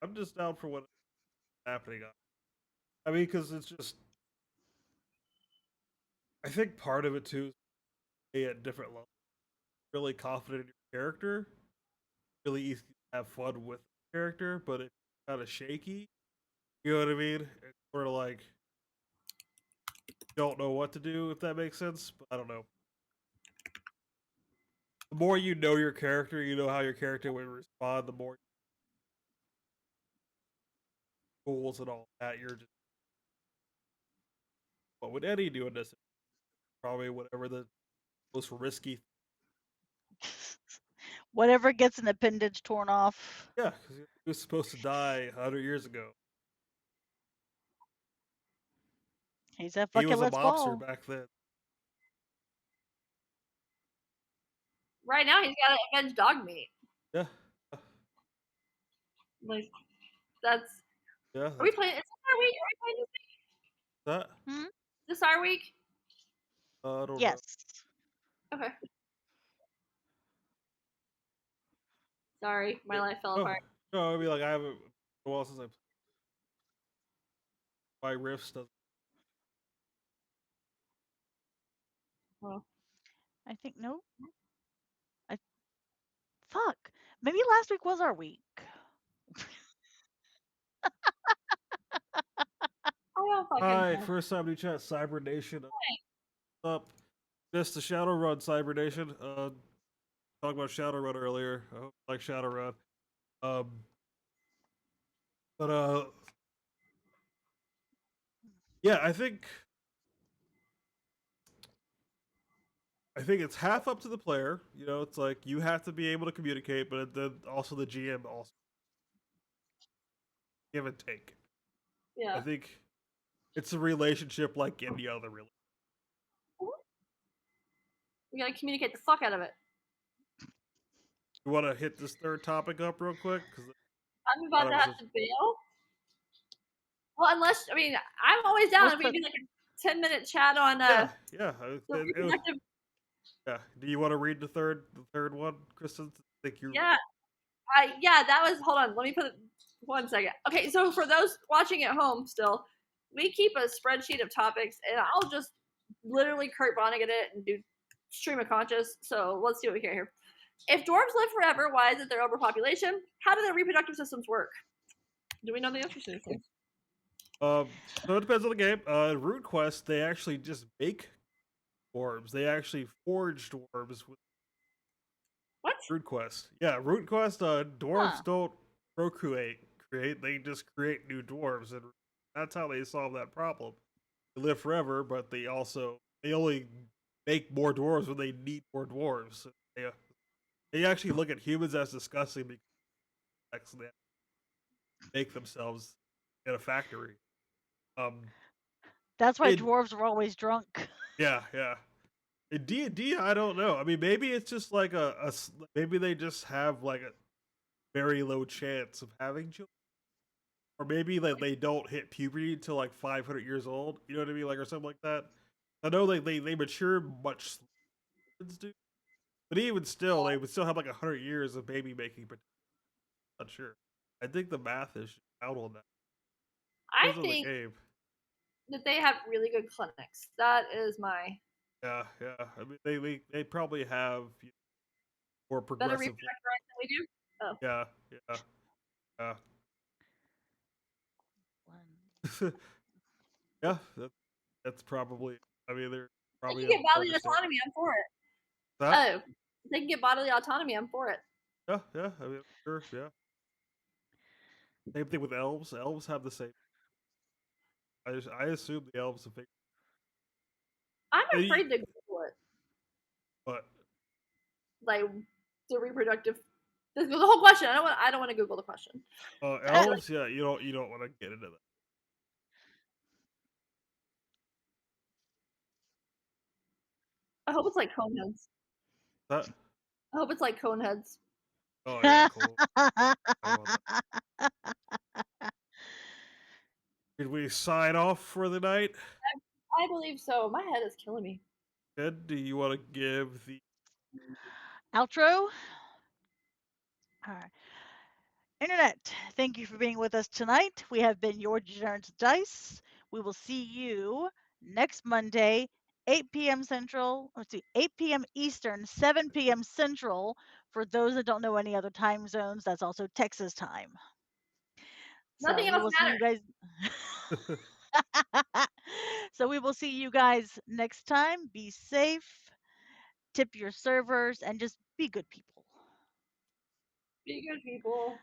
I'm just down for what's happening. I mean, because it's just, I think part of it too is at different levels. Really confident in your character, really easy to have fun with the character, but it's kind of shaky. You know what I mean? It's sort of like don't know what to do, if that makes sense. But I don't know. The more you know your character, you know how your character would respond. The more goals and all that, you're just, what would Eddie do in this? Probably whatever the most risky. Whatever gets an appendage torn off. Yeah, because he was supposed to die 100 years ago. He said, He "Fuck it, was a let's mobster ball." back then. Right now, he's got to avenge dog meat. Yeah. Like that's. Yeah. Are we playing? Is this our week? Are we playing this week? That? Is this our week? I don't Yes. know. Okay. Sorry, my life fell apart. No, I mean, like, I haven't. Well, since my Rifts doesn't. Well, I think no. Fuck. Maybe last week was our week. Hi, first time to chat, Cyber Nation. What's up? Missed the Shadowrun, Cyber Nation. Talking about Shadowrun earlier. I hope you like Shadowrun. But yeah, I think it's half up to the player. You know, it's like you have to be able to communicate, but then also the GM also give and take. Yeah. I think it's a relationship like any other relationship. We gotta communicate the fuck out of it. You want to hit this third topic up real quick? I'm about to have to bail. Well, unless I'm always down if we do like a 10-minute chat on yeah. Yeah. Do you want to read the third one, Kristen? Yeah. That was. Hold on. Let me put it 1 second. Okay, so for those watching at home, still, we keep a spreadsheet of topics, and I'll just literally Kurt Vonnegut it and do stream of conscious. So let's see what we get here. If dwarves live forever, why is it their overpopulation? How do their reproductive systems work? Do we know the answers to these things? So it depends on the game. Root Quest, they actually just make dwarves. They actually forge dwarves with What? Root Quest. Yeah, Root Quest. Dwarves Huh. don't procreate. Create. They just create new dwarves, and that's how they solve that problem. They live forever, but they only make more dwarves when they need more dwarves. They actually look at humans as disgusting because they make themselves in a factory. That's why It, dwarves were always drunk. yeah, yeah. In D&D, I don't know. I mean, maybe it's just like maybe they just have like a very low chance of having children, or maybe like they don't hit puberty until like 500 years old. You know what I mean, like or something like that. I know they mature much slower than humans do, but even still, they would still have like 100 years of baby making. But not sure. I think the math is out on that. I Depends on the think game. that they have really good clinics. That is my Yeah, yeah. I mean, they probably have more better progressive. reproductive rights than we do. Oh, Yeah, yeah, yeah. Yeah, that's probably. I mean, they're they probably can have get more bodily understanding. autonomy. I'm for it. That? Oh, they can get bodily autonomy. I'm for it. Yeah, yeah. I mean, sure, yeah. Same thing with elves. Elves have the same. I assume the elves have figured. I'm They, afraid to Google it. but Like the reproductive. The whole question. I don't want to Google the question. elves, yeah, you don't want to get into that. I hope it's like cone heads. That? I hope it's like cone heads. Oh yeah, cool. I want that. Did we sign off for the night? I believe so. My head is killing me. Ed, do you want to give the? Outro. All right. Internet, thank you for being with us tonight. We have been your Degenerates Dice. We will see you next Monday, 8 p.m. Central, 8 p.m. Eastern, 7 p.m. Central. For those that don't know any other time zones, that's also Texas time. So Nothing we else will see you guys. So we will see you guys next time. Be safe, tip your servers, and just be good people. Be good people.